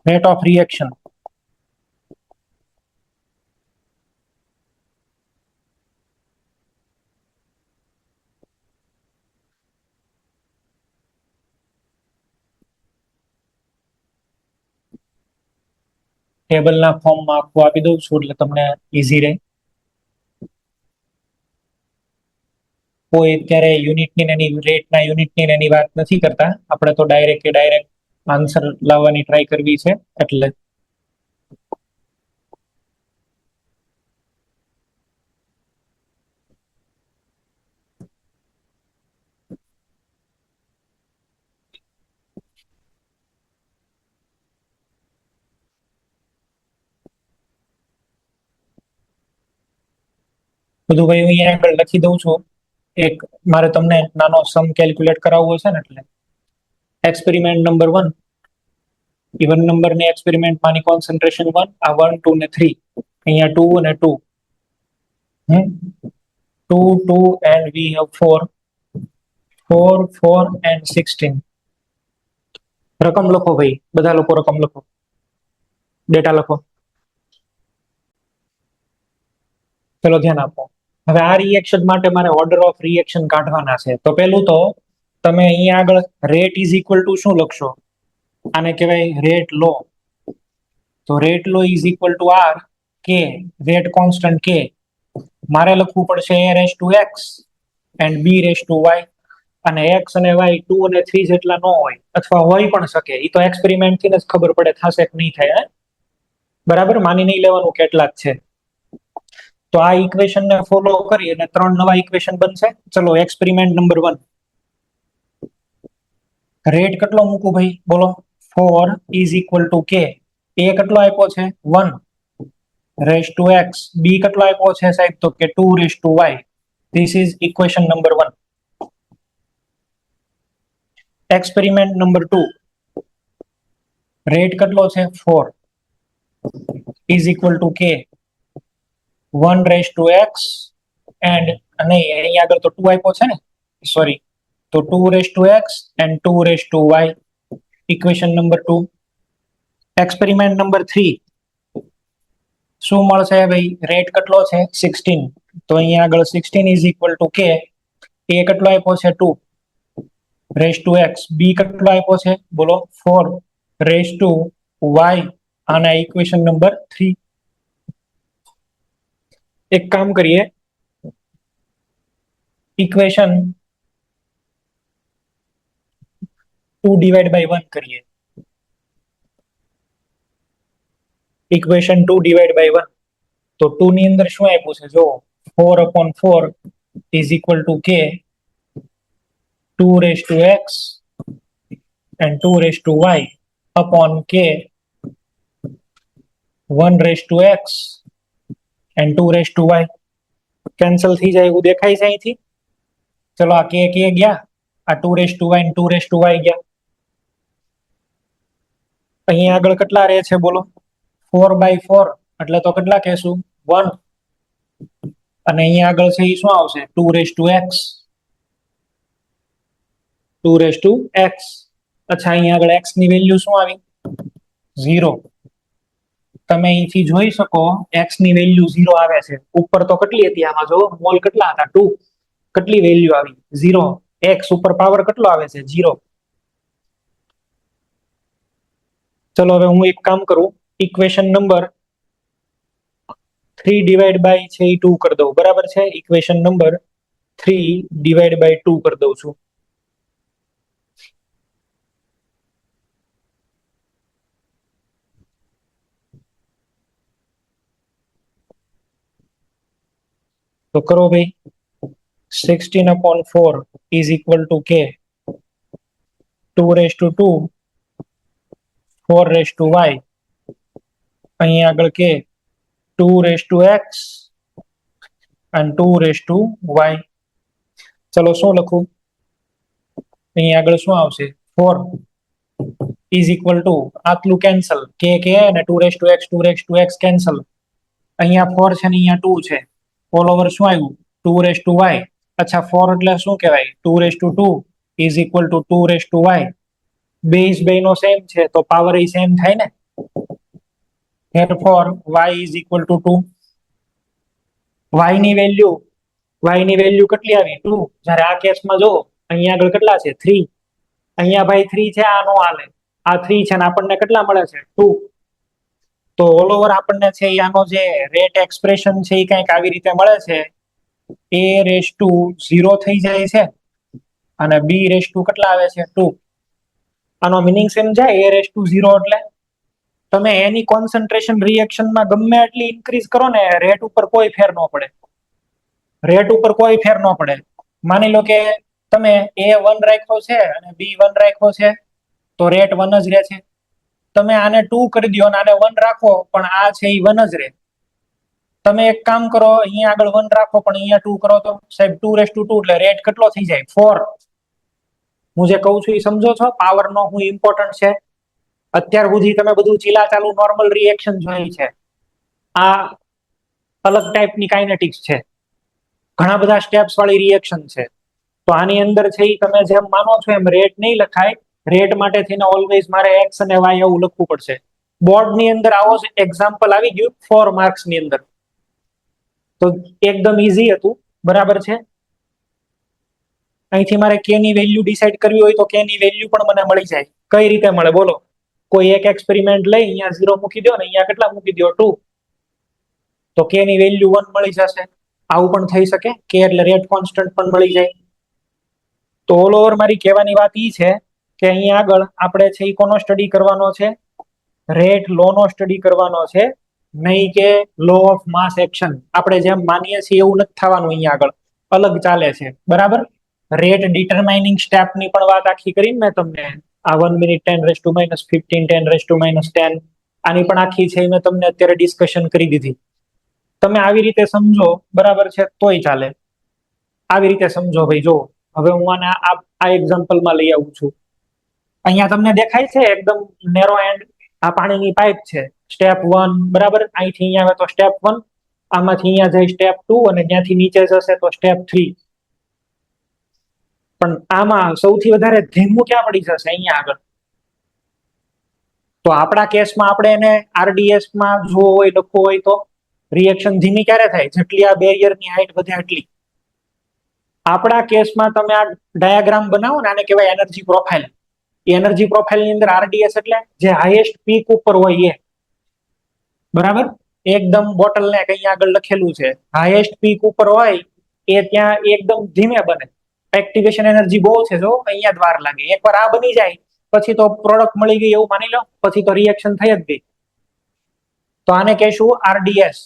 રેટ ઓફ રિએક્શન. ટેબલના ફોર્મમાં આખું આપી દઉં છું એટલે તમને ઈઝી રહે. કોઈ અત્યારે યુનિટની એની રેટના યુનિટની એની વાત નથી કરતા, આપણે તો ડાયરેક્ટ આન્સર લાવવાની ટ્રાય કરવી છે. એટલે બધું ભાઈ અહીંયા આગળ લખી દઉં છું. એક મારે તમને નાનો સમ કેલ્ક્યુલેટ કરાવવો છે ને, એટલે એક્સપેરિમેન્ટ નંબર 1, ઇવન નંબર ની એક્સપેરિમેન્ટ માની કોન્સન્ટ્રેશન 1, આ 1 2 ને 3, અહીંયા 2 અને 2, 2 2 and we have 4, 4 4 and 16. રકમ લખો ભાઈ, બધા લોકો રકમ લખો, ડેટા લખો. ચલો ધ્યાન આપો. હવે આ રિએક્શન માટે મારે ઓર્ડર ઓફ રિએક્શન કાઢવાના છે. તો પેલું તો તમે અહીંયા આગળ રેટ ઇઝ ઇક્વલ ટુ શું લખશો? આને કહેવાય રેટ લો. તો rate law is equal to R K, rate constant K. મારે લખવું પડશે a raise to x and b raise to y, અને x અને y 2 અને 3 જેટલા ન હોય, અથવા હોય પણ શકે. એ તો એક્સપેરિમેન્ટ થી જ ખબર પડે થશે કે નહીં થાય. બરાબર, માની નહીં લેવાનું કેટલા જ છે. તો આ ઇક્વેશન ને ફોલો કરી અને 3 નવા ઇક્વેશન બનશે. ચલો એક્સપેરિમેન્ટ નંબર 1, રેટ કેટલો મૂકું ભાઈ બોલો? 4 is equal to K. a કેટલો આપ્યો છે? 1 રેસ ટુ x. b કેટલો આપ્યો છે સાહેબ? તો કે 2 race to y. This is equation number 1. Experiment number 2, rate કેટલો છે? 4 ઇઝ ઇક્વલ ટુ કે, 1 રેસ ટુ x એન્ડ નહીં, અહીંયા આગળ તો 2 આપ્યો છે ને, સોરી. તો 2 race to x and 2 race to y. Equation number 2. Experiment number 3, શું મળશે ભાઈ? રેટ કેટલો છે? 16. તો અહીંયા આગળ 16 is equal to K. a કેટલો આપ્યો છે? 2 રેસ ટુ x. b કેટલો આપ્યો છે બોલો? 4 રેસ ટુ y. આના ઇક્વેશન નંબર 3. એક કામ કરીએ, ઇક્વેશન 2 ડિવાઈડ બાય 1 કરીએ. Equation 2 divide by 1. તો 2 ની અંદર શું આપ્યું છે જો 4/4 ઇઝ ઇક્વલ ટુ કે 2 rays two x and 2 raised to y upon k 1 raised to x and 2 raised to y. Cancel થઈ જાય એવું દેખાય છે અહીંથી. ચલો આ k ગયા, આ 2 raised to y and 2 raised to y ગયા. અહીં આગળ કેટલા રહે છે બોલો? 4/4 એટલે તો કેટલા કહેશું? 1. અને અહીંયા આગળ છે એ શું આવશે? 2 raised to x 2 raised to x. અચ્છા, અહીંયા આગળ x ની વેલ્યુ શું આવી? 0. તમે અહીંથી જોઈ શકો x ની વેલ્યુ 0 આવે છે. ઉપર તો કેટલી હતી આમાં જો મોલ કેટલા હતા? 2. કેટલી વેલ્યુ આવી? 0. x ઉપર પાવર કેટલો આવે છે? 0. ચલો હવે હું એક કામ કરું, ઇક્વેશન નંબર 3 ડિવાઈડ બાય છે એ 2 કરી દઉં. બરાબર છે? ઇક્વેશન નંબર 3 ડિવાઈડ બાય 2 કરી દઉં છું. તો કરો ભાઈ. 16/4 is equal to k 2 raised to 2 4 raised to y. અહીં આગળ k 2 raised to x and 2 raised to y. ચલો શું લખું? અહીં આગળ શું આવશે? 4 is equal to આટલું કેન્સલ, k અને 2 raised to x 2 raised to x cancel. અહીંયા 4 છે ને અહીંયા 2 છે. ઓલ ઓવર શું આવ્યું? 2 raised to y. અચ્છા, 4 એટલે શું કહેવાય? 2 raised to 2 is equal to 2 raised to y. Base બેનો સેમ છે તો પાવર એ સેમ થાય ને. therefore y is equal to 2. y ની વેલ્યુ કેટલી આવી? 2. જ્યારે આ કેસમાં જો અહીંયા આગળ કેટલા છે? 3. અહીંયા ભાઈ 3 છે, આ નો હાલે. આ 3 છે ને આપણને કેટલા મળે છે? 2. તો ઓલ ઓવર આપણને છે આનો જે રેટ એક્સપ્રેશન છે એ કંઈક આવી રીતે મળે છે. a રેઝ ટુ 0 થઈ જાય છે અને b રેઝ ટુ કેટલા આવે છે? 2. આનો મિનિંગ સમજાય? a રેઝ ટુ 0 એટલે તમે એની કોન્સન્ટ્રેશન રિએક્શનમાં ગમે એટલી ઇન્ક્રીઝ કરો ને, રેટ ઉપર કોઈ ફેર ન પડે. રેટ ઉપર કોઈ ફેર ન પડે. માની લો કે તમે a 1 રાખ્યો છે અને b 1 રાખ્યો છે તો રેટ 1 જ રહે છે. તમે આને 2 કરી દો અને આને 1 રાખો પણ આ છે એ 1 જ રહે. તમે એક કામ કરો, અહીંયા આગળ 1 રાખો પણ અહીંયા 2 કરો તો સાહેબ 2 રેઝ ટુ 2 એટલે રેટ કેટલો થઈ જાય? 4. હું જે કહું છું એ સમજો છો? પાવર નો હું ઇમ્પોર્ટન્ટ છે. અત્યાર સુધી તમે બધું ચીલા ચાલુ નોર્મલ રિએક્શન જોઈ છે. આ અલગ ટાઈપની કાઇનેટિક્સ છે. ઘણા બધા સ્ટેપ્સ વાળી રિએક્શન છે. તો આની અંદર છે એ તમે જેમ માનો છો એમ રેટ નહીં લખાય. રેટ માટે થઈને ઓલવેઝ મારે x અને y એવું લખવું પડશે. બોર્ડ ની અંદર આવો જ એક્ઝામ્પલ આવી ગયું 4 માર્ક્સ ની અંદર. તો એકદમ ઈઝી હતું. બરાબર છે? અહીંથી મારે k ની વેલ્યુ ડિસાઈડ કરવી હોય તો k ની વેલ્યુ પણ મને મળી જાય. કઈ રીતે મળે બોલો? કોઈ એક એક્સપેરિમેન્ટ લઈ અહીંયા 0 મૂકી દો ને અહીંયા કેટલા મૂકી દો? 2. તો k ની વેલ્યુ 1 મળી જશે. આવું પણ થઈ શકે. k એટલે રેટ કોન્સ્ટન્ટ પણ મળી જાય. તો ઓલ ઓવર મારી કહેવાની વાત ઈ છે કે અહીંયા આગળ આપણે છે એ કોનો સ્ટડી કરવાનો છે? રેટ લો નો સ્ટડી કરવાનો છે, નહીં કે લો ઓફ માસ એક્શન. આપણે જેમ માનીએ છીએ એવું નથી થવાનું. અહીંયા આગળ અલગ ચાલે છે. બરાબર? રેટ ડિટરમાઇનિંગ સ્ટેપ ની પણ વાત આખી કરીને મેં તમને આ 1 મિનિટ 10⁻15 10⁻10 આની પણ આખી છે મેં તમને અત્યારે ડિસ્કશન કરી દીધી. તમે આવી રીતે સમજો, બરાબર છે, તોય ચાલે. આવી રીતે સમજો ભાઈ. જો હવે હું આને આ એક્ઝામ્પલમાં લઈ આવું છું. અહીંયા તમને દેખાય છે એકદમ નેરો એન્ડ. આ પાણીની પાઇપ છે. સ્ટેપ 1 બરાબર. અહીંથી અહીંયા આવે તો સ્ટેપ 1, આમાંથી અહીંયા જાય સ્ટેપ 2 અને ત્યાંથી નીચે જશે તો સ્ટેપ 3. પણ આમાં સૌથી વધારે ધીમું ક્યાં પડી જશે? અહીંયા આગળ. તો આપણા કેસમાં આપણે એને આરડીએસ માં જોવો હોય, લખવો હોય તો રિએક્શન ધીમી ક્યારે થાય? જેટલી આ બેરિયરની હાઈટ વધે એટલી. આપણા કેસમાં તમે આ ડાયાગ્રામ બનાવો ને, આને કહેવાય એનર્જી પ્રોફાઇલ. એનર્જી પ્રોફાઇલ ની અંદર આરડીએસ એટલે જે હાઈએસ્ટ પીક ઉપર હોય એ. બરાબર? એકદમ બોટલ ને કઈ આગળ લખેલું છે હાઈએસ્ટ પીક ઉપર હોય એ ત્યાં એકદમ ધીમે બને. એક્ટિવેશન એનર્જી બહુ છે, જો અહીંયા જ વાર લાગે. એકવાર આ બની જાય પછી તો પ્રોડક્ટ મળી ગઈ એવું માની લો, પછી તો રિએક્શન થઈ જ ગઈ. તો આને કહેશું આરડીએસ.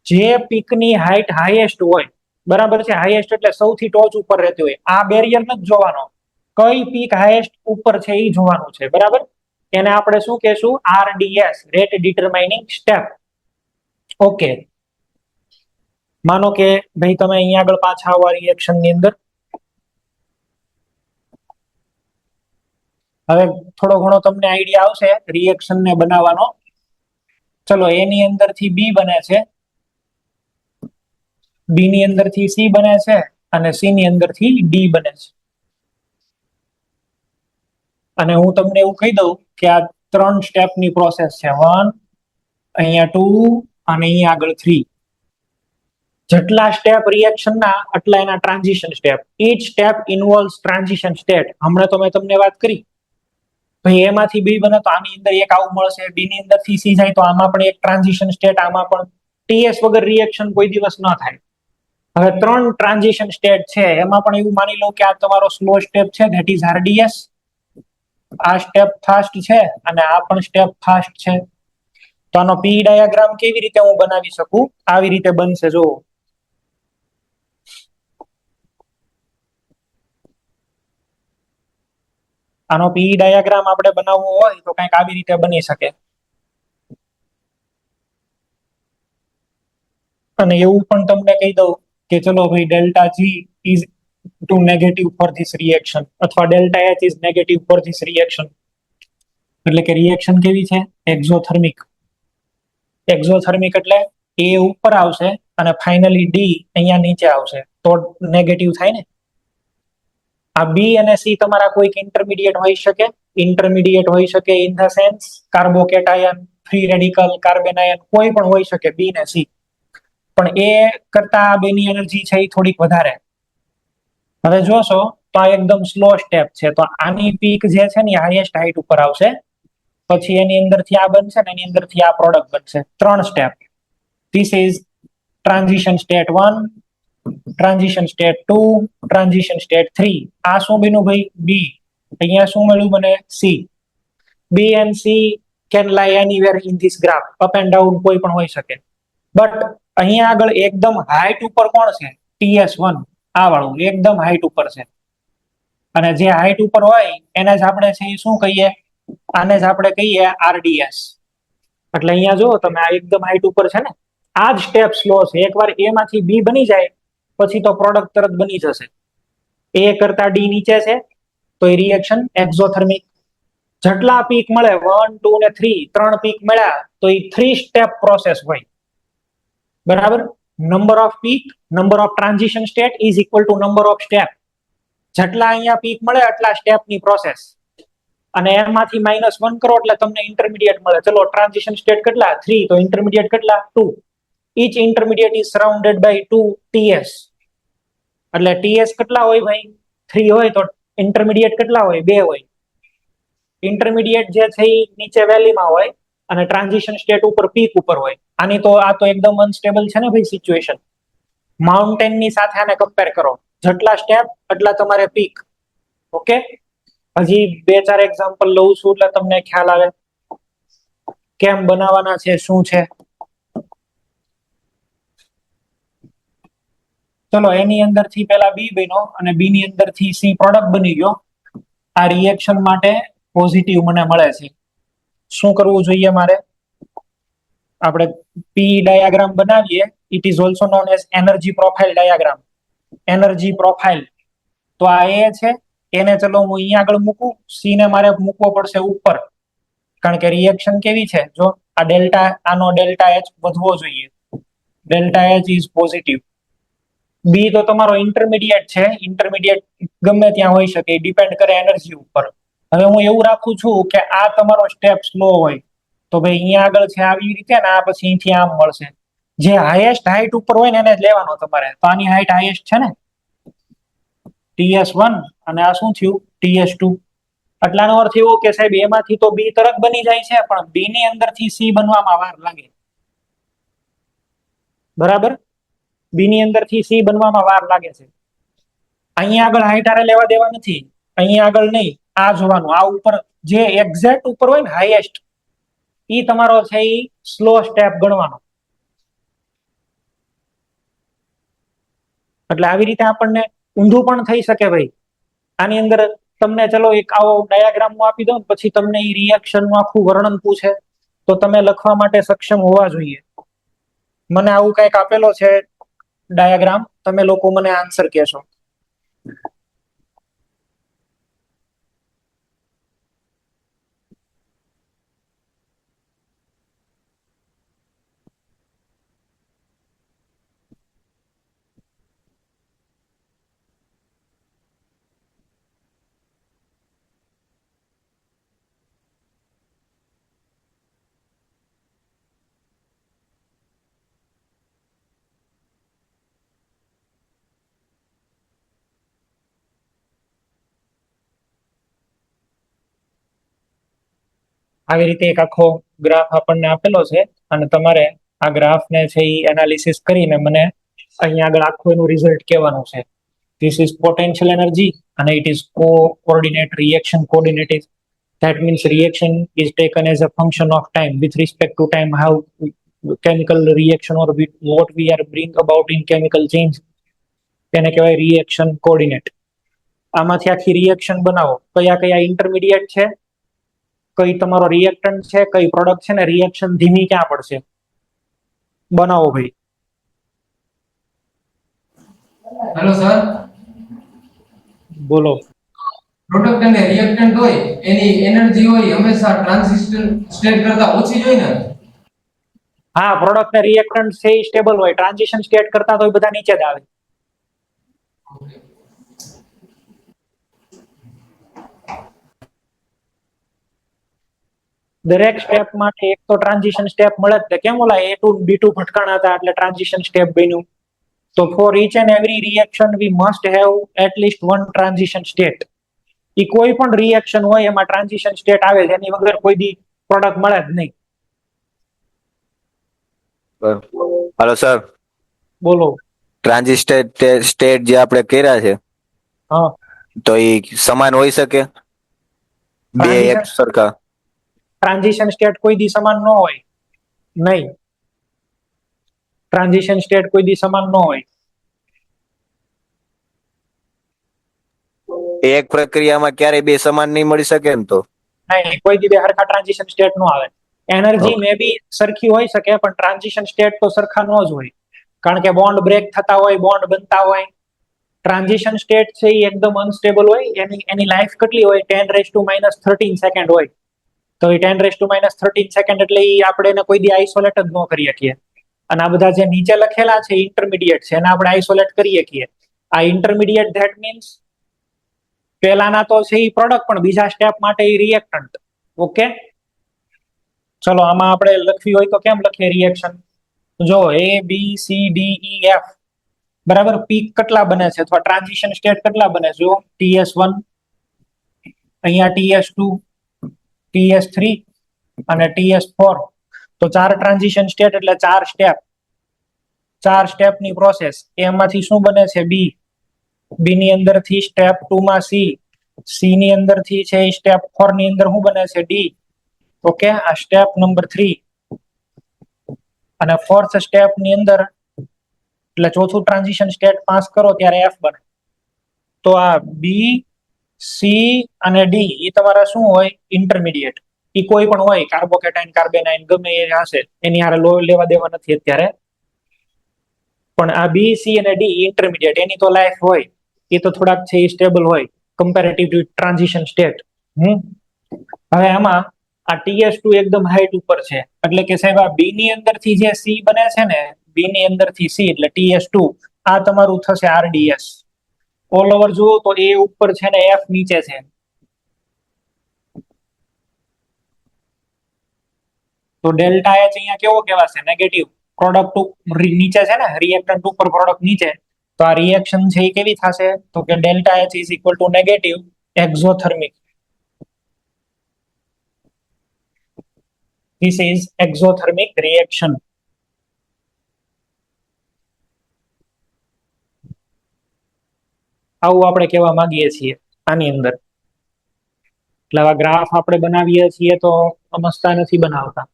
જે પીકની હાઈટ હાઈએસ્ટ હોય, બરાબર છે, હાઈએસ્ટ એટલે સૌથી ટોચ ઉપર રહેતી હોય, આ બેરિયર નથી જોવાનો, કઈ પીક હાઈએસ્ટ ઉપર છે એ જોવાનું છે, બરાબર. એને આપણે શું કહેશું? RDS, rate determining step. Okay, માનો કે ભાઈ તમે અહીંયા આગળ પાછા આવો રિએક્શન ની અંદર. હવે થોડો ઘણો તમને આઈડિયા આવશે રિએક્શન ને બનાવવાનો. ચલો, એની અંદરથી બી બને છે, બી ની અંદરથી સી બને છે, અને સી ની અંદરથી ડી બને છે. અને હું તમને એવું કહી દઉં કે આ 3 સ્ટેપની પ્રોસેસ છે. 1, અહીંયા 2 અને અહીંયા આગળ 3. જેટલા સ્ટેપ રિએક્શનના એટલા એના transition step. Each step involves transition state. હમણાં તો મેં તમને વાત કરી, ભાઈ એમાંથી બી બને તો આની અંદર એક આવું મળશે, બી ની અંદર થી સી જાય તો આમાં પણ એક ટ્રાન્ઝિશન સ્ટેટ, આમાં પણ. ટીએસ વગર રિએક્શન કોઈ દિવસ ન થાય. હવે 3 ટ્રાન્ઝિશન સ્ટેટ છે, એમાં પણ એવું માની લો કે આ તમારો સ્લો સ્ટેપ છે, ધેટ ઇઝ આરડીએસ. આ સ્ટેપ ફાસ્ટ છે અને આ પણ સ્ટેપ ફાસ્ટ છે. તો આનો પી ડાયાગ્રામ કેવી રીતે હું બનાવી શકું? આવી રીતે બનશે. જો આનો પી ડાયાગ્રામ આપણે બનાવવો હોય તો કંઈક આવી રીતે બની શકે. અને એવું પણ તમને કહી દઉં કે ચલો ભાઈ, delta G is too negative for this reaction, અથવા delta H is negative for this reaction. એટલે કે રિએક્શન કેવી છે? એક્ઝોથર્મિક. એક્ઝોથર્મિક એટલે એ ઉપર આવશે અને ફાઇનલી ડી અહીંયા નીચે આવશે, તો નેગેટિવ થાય ને. આ બી અને સી તમારા કોઈક ઇન્ટરમીડિયેટ હોઈ શકે. ઇન્ટરમીડિયેટ હોઈ શકે in the sense carbocation, free radical, carbanion, કોઈ પણ હોઈ શકે બી ને સી. પણ એ કરતા બેની એનર્જી છે એ થોડીક વધારે. હવે જોશો તો આ એકદમ સ્લો સ્ટેપ છે, તો આની પીક જે છે ને હાઈએસ્ટ હાઈટ ઉપર આવશે, પછી એની અંદરથી આ બનશે ને એની અંદરથી આ પ્રોડક્ટ બનશે. 3 step. This is transition state 1, transition state 2, transition state 3. આ શું બન્યું ભાઈ? બી. અહીંયા શું મળ્યું મને? C. B and C can lie anywhere in this graph, up and down કોઈ પણ હોઈ શકે. બટ અહીંયા આગળ એકદમ હાઈટ ઉપર કોણ છે? TS1, આ વાળું એકદમ હાઈટ ઉપર છે. અને જે હાઈટ ઉપર હોય એને જ આપણે છે શું કહીએ? આને જ આપણે કહીએ આરડીએસ. એટલે અહીંયા જો તમે, આ એકદમ હાઈટ ઉપર છે ને, આ જ સ્ટેપ સ્લો છે. એકવાર એ માંથી બી બની જાય પછી તો પ્રોડક્ટ તરત બની જશે. એ કરતા ડી નીચે છે તો એ રિએક્શન એક્ઝોથર્મિક. જેટલા પીક મળે 1, 2 ને 3, 3 પીક મળ્યા તો એ 3 સ્ટેપ પ્રોસેસ હોય, બરાબર. Number off peak, number of transition state is equal two number of step. જેટલા અહીંયા પીક મળે એટલા સ્ટેપની પ્રોસેસ, અને એમાંથી -1 કરો એટલે તમને ઇન્ટરમીડિયેટ મળે. ચલો, ટ્રાન્ઝિશન સ્ટેટ કેટલા? 3, તો ઇન્ટરમીડિયેટ કેટલા? 2. Each intermediate is surrounded by 2 TS. એટલે TS કેટલા હોય ભાઈ? 3 હોય તો ઇન્ટરમીડિયેટ કેટલા હોય? 2 હોય. ઇન્ટરમીડિયેટ જે છે એ નીચે વેલીમાં હોય અને ટ્રાન્ઝિશન સ્ટેટ ઉપર પીક ઉપર હોય. આની તો આ તો એકદમ અનસ્ટેબલ છે ને ભાઈ સિચ્યુએશન. માઉન્ટેનની સાથે આને કમ્પેર કરો, જેટલા સ્ટેપ એટલા તમારે પીક. ઓકે, હજી 2-4 એક્ઝામ્પલ લઉં છું એટલે તમને ખ્યાલ આવે કેમ બનાવવાના છે, શું છે. ચલો, એની અંદરથી પેલા બી બન્યો અને બી ની અંદરથી સી પ્રોડક્ટ બની ગયો. આ રિએક્શન માટે પોઝિટિવ મને મળે છે. શું કરવું જોઈએ મારે? આપણે પી ડાયાગ્રામ બનાવીએ. It is also known as energy profile diagram. Energy profile. તો આ એ છે, એને ચલો હું અહીંયા આગળ મૂકું. સી ને મારે મૂકવો પડશે ઉપર, કારણ કે રિએક્શન કેવી છે? જો આ ડેલ્ટા, આનો ડેલ્ટા એચ વધવો જોઈએ. Delta H is positive. B તો તમારો ઇન્ટરમીડિયેટ છે. ઇન્ટરમીડિયેટ ગમે ત્યાં હોઈ શકે, ડિપેન્ડ કરે એનર્જી ઉપર. હવે હું એવું રાખું છું કે આ તમારો સ્ટેપ સ્લો હોય તો ભાઈ અહીંયા આગળ છે આવી રીતે ને, આ પછી અહીંથી આમ મળશે. જે હાઈએસ્ટ હાઈટ ઉપર હોય ને એને જ લેવાનો તમારે. તો આની હાઈટ હાઈએસ્ટ છે ને, TS1, અને આ શું થયું? TS2. એટલાનો અર્થ એવો કે સાહેબ એમાંથી તો બી તરત બની જાય છે, પણ બી ની અંદરથી સી બનવામાં વાર લાગે, બરાબર. બી ની અંદરથી સી બનવામાં વાર લાગે છે. અહીંયા આગળ હાઈટ આરે લેવા દેવા નથી, અહીંયા આગળ નહીં, આ જોવાનું. આ ઉપર જે એક્ઝેક્ટ ઉપર હોય ને, હાઈએસ્ટ, ઈ તમારો છે ઈ સ્લો સ્ટેપ ગણવાનો. એટલે આવી રીતે આપણને ઊંધું પણ થઈ શકે ભાઈ. આની અંદર તમને ચલો એક આવો ડાયાગ્રામ આપી દો પછી તમને ઈ રિએક્શન નું આખું વર્ણન પૂછે તો તમે લખવા માટે સક્ષમ હોવા જોઈએ. મને આવું કંઈક આપેલો છે ડાયાગ્રામ, તમે લોકો મને આન્સર કહેશો. આવી રીતે એક આખો ગ્રાફ આપણને આપેલો છે અને તમારે આ ગ્રાફને છે એ એનાલિસિસ કરીને મને અહીંયા આગળ આખું એનું રિઝલ્ટ કહેવાનું છે. ધીસ ઇઝ પોટેન્શિયલ એનર્જી અને it is coordinate reaction coordinate. That means reaction is taken as a function of time with respect to time how chemical reaction or what we are bring about in chemical change તેને કહેવાય reaction coordinate. આમાંથી આખી reaction બનાવો, કયા કયા intermediate છે, કઈ તમારો રિએક્ટન્ટ છે, કઈ પ્રોડક્ટ છે ને રિએક્શન ધીમી ક્યાં પડશે, બનાવો ભાઈ. હેલો સર, બોલો. પ્રોડક્ટ અને રિએક્ટન્ટ હોય એની એનર્જી હોય હંમેશા ટ્રાન્ઝિશન સ્ટેટ કરતા ઓછી જ હોય ને? હા, પ્રોડક્ટ ને રિએક્ટન્ટ છે સ્ટેબલ હોય, ટ્રાન્ઝિશન સ્ટેટ કરતા તો બધા નીચે જ આવે. દરેક સ્ટેપ માટે એક તો ટ્રાન્ઝિશન સ્ટેપ મળે જ. કેમ ઓલા A2 B2 ભટકાણા હતા એટલે ટ્રાન્ઝિશન સ્ટેપ બન્યું. તો for each and every reaction we must have at least one transition state. એ કોઈ પણ રિએક્શન હોય એમાં ટ્રાન્ઝિશન સ્ટેટ આવે છે, એની વગર કોઈ દી પ્રોડક્ટ મળે જ નહીં. હાલો સર, બોલો. ટ્રાન્ઝિસ્ટર સ્ટેટ જે આપણે કર્યા છે હા, તો એ સમાન હોઈ શકે બે એક સરખા? ટ્રાન્ઝિશન સ્ટેટ કોઈ દી સમાન ન હોય, નહીં. ટ્રાન્ઝિશન સ્ટેટ કોઈ દી સમાન ન હોય. એક પ્રક્રિયામાં ક્યારેય બે સમાન નહીં મળી શકે ને? તો નહીં, કોઈ દી બે સરખા ટ્રાન્ઝિશન સ્ટેટ નો આવે. એનર્જી મે બી સરખી હોઈ શકે પણ ટ્રાન્ઝિશન સ્ટેટ તો સરખા ન જ હોય, કારણ કે બોન્ડ બ્રેક થતા હોય, બોન્ડ બનતા હોય. ટ્રાન્ઝિશન સ્ટેટ છે એ એકદમ અનસ્ટેબલ હોય, એની લાઈફ કેટલી હોય, 10⁻13 સેકન્ડ હોય. તો એ 10⁻13 સેકન્ડ એટલે એ આપણે એને કોઈ દી આઇસોલેટ જ ન કરી શકીએ. અને આ બધા જે નીચે લખેલા છે ઇન્ટરમીડિયેટ છે એને આપણે આઇસોલેટ કરી શકીએ. આ ઇન્ટરમીડિયેટ ધેટ મીન્સ પહેલાના તો છે એ પ્રોડક્ટ પણ બીજા સ્ટેપ માટે એ રિએક્ટન્ટ. ઓકે, ચલો આમાં આપણે લખવી હોય તો કેમ લખીએ રિએક્શન? જો ABCDEF બરાબર. પીક કેટલા બને છે અથવા ટ્રાન્ઝિશન સ્ટેટ કેટલા બને છે? જો TS1, અહીંયા TS2, TS3 અને TS4. તો 4 ટ્રાન્ઝિશન સ્ટેટ એટલે 4 સ્ટેપ. 4 સ્ટેપની પ્રોસેસ. એમાંથી શું બને છે? બી. બી ની અંદરથી સ્ટેપ 2 માં સી. સી ની અંદરથી છે સ્ટેપ 4 ની અંદર શું બને છે? ડી. ઓકે, આ સ્ટેપ નંબર 3. અને ફોર્થ સ્ટેપ ની અંદર એટલે ચોથું ટ્રાન્ઝિશન સ્ટેટ પાસ કરો ત્યારે એફ બને. તો આ બી, સી અને ડી એ તમારા શું હોય? ઇન્ટરમીડિયેટ. એ કોઈ પણ હોય, કાર્બોકેટાઇન, કાર્બેનાઇન ગમે એ હશે, એની હારે લેવા દેવા નથી અત્યારે. પણ આ બી, સી અને ડી ઇન્ટરમીડિયેટ, એની તો લાઈફ હોય, એ તો થોડાક છે એ સ્ટેબલ હોય કમ્પેરેટિવ ટુ ટ્રાન્ઝિશન સ્ટેટ. હવે આમાં આ TS2 એકદમ હાઈટ ઉપર છે એટલે કે સાહેબ આ બી ની અંદરથી જે સી બને છે ને, બી ની અંદરથી સી એટલે TS2, આ તમારું થશે RDS. ઓલ ઓવર જુઓ તો એ ઉપર છે ને એફ નીચે છે. તો ડેલ્ટા એચ અહીંયા કેવો કહેવાશે? નેગેટિવ. પ્રોડક્ટ નીચે છે ને, રિએક્ટન્ટ ઉપર પ્રોડક્ટ નીચે. તો આ રિએક્શન છે એ કેવી થશે? તો કે delta H is equal two negative exothermic. This is exothermic reaction. આવું આપણે કહેવા માંગીએ છીએ આની અંદર. એટલે આવા ગ્રાફ આપણે બનાવીએ છીએ તો સમજતા નથી બનાવતા.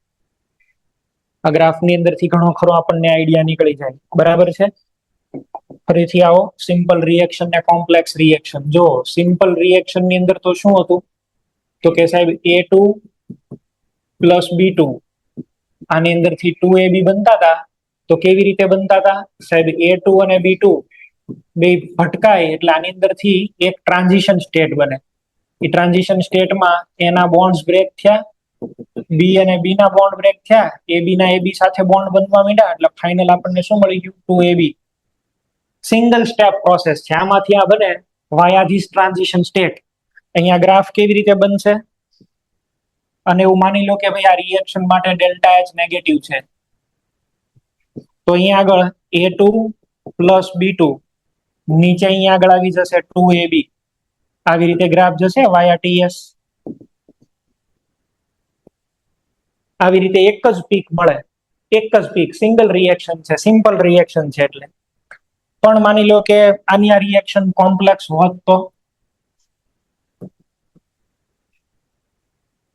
આ ગ્રાફની અંદરથી ઘણો ખરો આપણને આઈડિયા નીકળી જાય. બરાબર છે? ફરીથી આવો સિમ્પલ રિએક્શન ને કોમ્પ્લેક્સ રિએક્શન. જો સિમ્પલ રિએક્શન ની અંદર તો શું હતું, તો કે સાહેબ A2 પ્લસ B2, આની અંદરથી 2AB બનતા હતા. તો કેવી રીતે બનતા હતા સાહેબ? A2 અને B2 બે ભટકાય એટલે આની અંદરથી એક ટ્રાન્ઝિશન સ્ટેટ બને. એ ટ્રાન્ઝિશન સ્ટેટમાં એના બોન્ડ્સ બ્રેક થયા, બી અને બી ના બોન્ડ બ્રેક થયા, AB ના AB સાથે બોન્ડ બનવા માંડ્યા, એટલે ફાઇનલ આપણને શું મળી ગયું? 2AB. સિંગલ સ્ટેપ પ્રોસેસ છે. આમાંથી આ બને વાયા ધીસ ટ્રાન્ઝિશન સ્ટેટ. અહીંયા ગ્રાફ કેવી રીતે બનશે? અને એવું માની લો કે ભાઈ આ રિએક્શન માટે ડેલ્ટા H નેગેટિવ છે, તો અહીંયા આગળ A2 પ્લસ B2, નીચે અહીંયા આગળ આવી જશે 2AB. આવી રીતે ગ્રાફ જશે વાયા TS. આવી રીતે એક જ પીક મળે, એક જ પીક. સિંગલ રિએક્શન છે, સિમ્પલ રિએક્શન છે એટલે. પણ માની લો કે આની આ રિએક્શન કોમ્પ્લેક્સ હોત તો?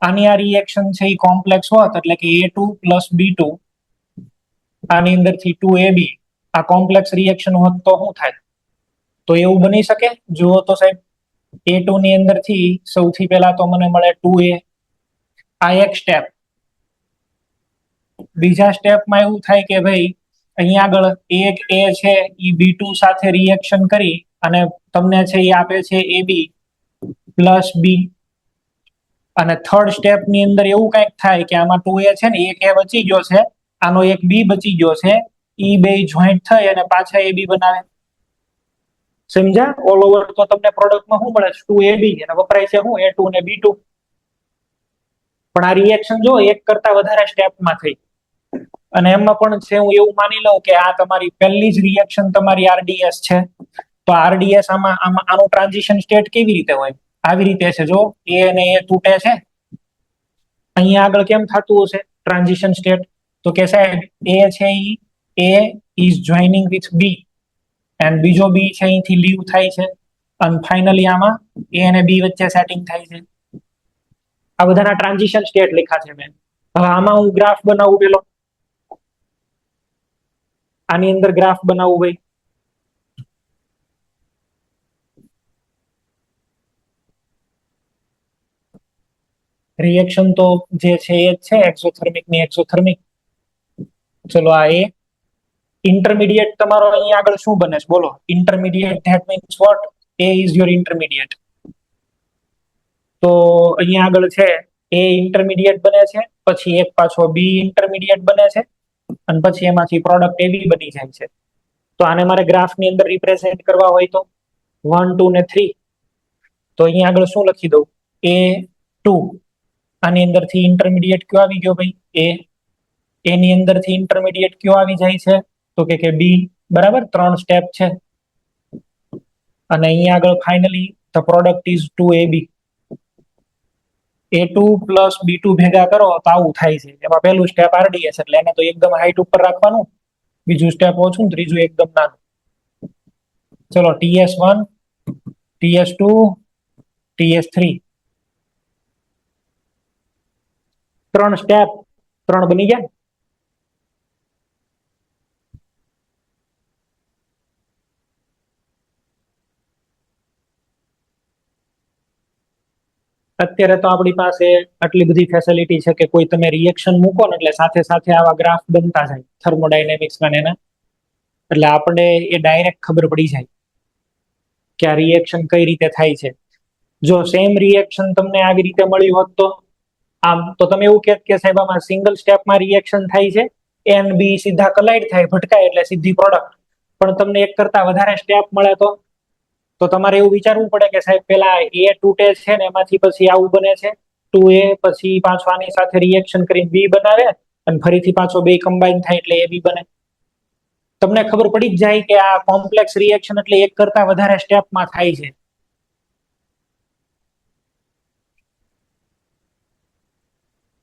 આની આ રિએક્શન છે એ કોમ્પ્લેક્સ હોત એટલે કે A2 પ્લસ B2, આની અંદરથી 2AB, આ કોમ્પ્લેક્સ રિએક્શન હોત તો શું થાય? તો એવું બની શકે? જુઓ તો સાહેબ, A2 ની અંદરથી સૌથી પહેલા તો મને મળે 2A. આ એક સ્ટેપ. બીજા સ્ટેપમાં એવું થાય કે ભાઈ અહીંયા આગળ એક A છે એ B2 સાથે રિએક્શન કરી અને તમને છે એ આપે છે AB પ્લસ B. અને થર્ડ સ્ટેપ ની અંદર એવું કંઈક થાય કે આમાં 2A છે ને, એક A બચી ગયો છે, આનો એક B બચી ગયો છે, ઈ બે જોઈન્ટ થઈ અને પાછા AB બનાવે. સમજ્યા? ઓલ ઓવર તો તમને પ્રોડક્ટમાં શું મળે? 2AB, અને વપરાય છે શું? A2 અને B2. પણ આ રિએક્શન જો એક કરતા વધારે સ્ટેપમાં થઈ, અને એમાં પણ છે હું એવું માની લઉં કે આ તમારી પહેલી જ રિએક્શન તમારી RDS છે, તો RDS આમાં આનું ટ્રાન્ઝિશન સ્ટેટ કેવી રીતે હોય? આવી રીતે છે. જો A અને A તૂટે છે, અહીંયા આગળ કેમ થતું હશે ટ્રાન્ઝિશન સ્ટેટ? તો કે સાહેબ A છે ઈ A is joining with B, and બીજો B છે અહીંથી લીવ થાય છે, અને ફાઇનલી આમાં A અને B વચ્ચે સેટિંગ થાય છે. આ બધાના ટ્રાન્ઝિશન સ્ટેટ લખ્યા છે મેં. હવે આમાં હું ગ્રાફ બનાવું પેલો. આની અંદર ગ્રાફ બનાવવું ભાઈ. રિએક્શન તો જે છે એ જ છે, એક્ઝોથર્મિક ની એક્ઝોથર્મિક. ચલો આ A ઇન્ટરમીડિયેટ તમારો અહીંયા આગળ શું બને છે બોલો? Intermediate, that means what? A is your intermediate. તો અહીંયા આગળ છે A ઇન્ટરમીડિયેટ બને છે, પછી એક પાછો B ઇન્ટરમીડિયેટ બને છે, અને પછી એમાંથી પ્રોડક્ટ AB બની જાય છે. તો આને મારે ગ્રાફની અંદર રિપ્રેઝેન્ટ કરવા હોય તો 1 2 ને 3, તો અહીંયા આગળ શું લખી દઉં? A2. આની અંદરથી ઇન્ટરમીડિયેટ કયો આવી ગયો ભાઈ? A ની અંદરથી ઇન્ટરમીડિયેટ કયો આવી જાય છે? તો કે B. બરાબર, 3 સ્ટેપ છે. અને અહીંયા આગળ finally the product is 2AB. A2 plus B2 ભેગા કરો તો આવું થાય છે. એમાં પહેલું સ્ટેપ RDS, એટલે એને તો એકદમ હાઈટ ઉપર રાખવાનું, બીજું સ્ટેપ ઓછું, ત્રીજું એકદમ નાનું. ચલો TS1, TS2, TS3, 3 સ્ટેપ, 3 બની ગયા. અત્યારે તો આપણી પાસે આટલી બધી ફેસિલિટી છે કે કોઈ તમે રિએક્શન મૂકો ને એટલે સાથે સાથે આવા ગ્રાફ બનતા જાય થર્મોડાયનેમિક્સ ના એના. એટલે આપણે એ ડાયરેક્ટ ખબર પડી જાય કે આ રિએક્શન કઈ રીતે થાય છે. જો સેમ રિએક્શન તમને આવી રીતે મળ્યું હોત તો આમ, તો તમે એવું કહેત કે સાહેબ આમાં સિંગલ સ્ટેપમાં રિએક્શન થાય છે, A અને B સીધા કલાઈડ થાય, ભટકાય એટલે સીધી પ્રોડક્ટ. પણ તમને એક કરતા વધારે સ્ટેપ મળે તો તમારે એવું વિચારવું પડે કે સાહેબ પેલા A તૂટે છે ને એમાંથી પછી આવું બને છે 2A, પછી પાછો આની સાથે રિએક્શન કરીને B બનાવે, અને ફરીથી પાછો બે કમ્બાઈન થાય એટલે AB બને. તમને ખબર પડી જ જાય કે આ કોમ્પ્લેક્સ રિએક્શન એટલે એક કરતા વધારે સ્ટેપમાં થાય છે.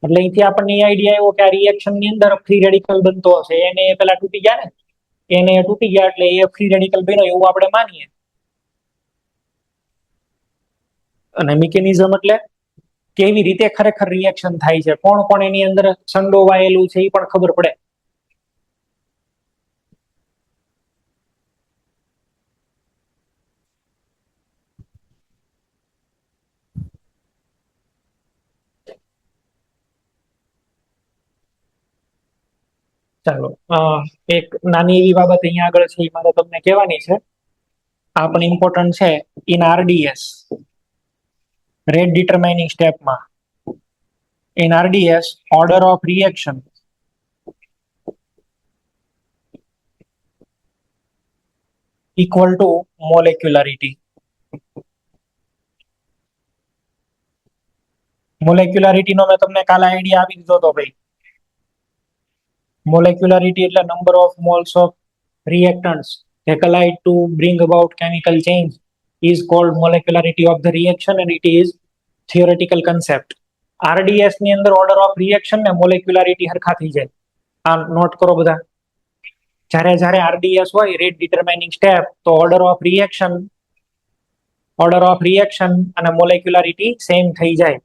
એટલે અહીંથી આપણને આઈડિયા આવ્યો કે આ રિએક્શન ની અંદર ફ્રી રેડિકલ બનતો હશે. એને પેલા તૂટી ગયા ને, એને તૂટી ગયા એટલે એ ફ્રી રેડિકલ બન્યો એવું આપણે માનીએ. અને મિકેનિઝમ એટલે કેવી રીતે ખરેખર રિએક્શન થાય છે, કોણ કોણ એની અંદર સંડોવાયેલું છે, એ પણ ખબર પડે. ચાલો, એક નાની એવી બાબત અહીંયા આગળ છે, એ મારે તમને કહેવાની છે. આ પણ ઇમ્પોર્ટન્ટ છે. ઇન આરડીએસ, રેટ ડિટરમાઇનિંગ સ્ટેપમાં, in RDS, order of reaction equal to molecularity. મોલેક્યુલારિટી નો મેં તમને કાલે આઈડિયા આપી દીધો હતો ભાઈ. મોલેક્યુલારિટી એટલે number of moles of reactants that collide to bring about chemical change is called molecularity of the reaction and it is theoretical concept. RDS ની અંદર ઓર્ડર ઓફ રિએક્શન ને મોલેક્યુલારિટી હરખા થઈ જાય. આ નોટ કરો બધા. જ્યારે જ્યારે RDS હોય, રેટ ડિટરમાઇનિંગ સ્ટેપ, તો ઓર્ડર ઓફ રિએક્શન અને મોલેક્યુલારિટી સેમ થઈ જાય.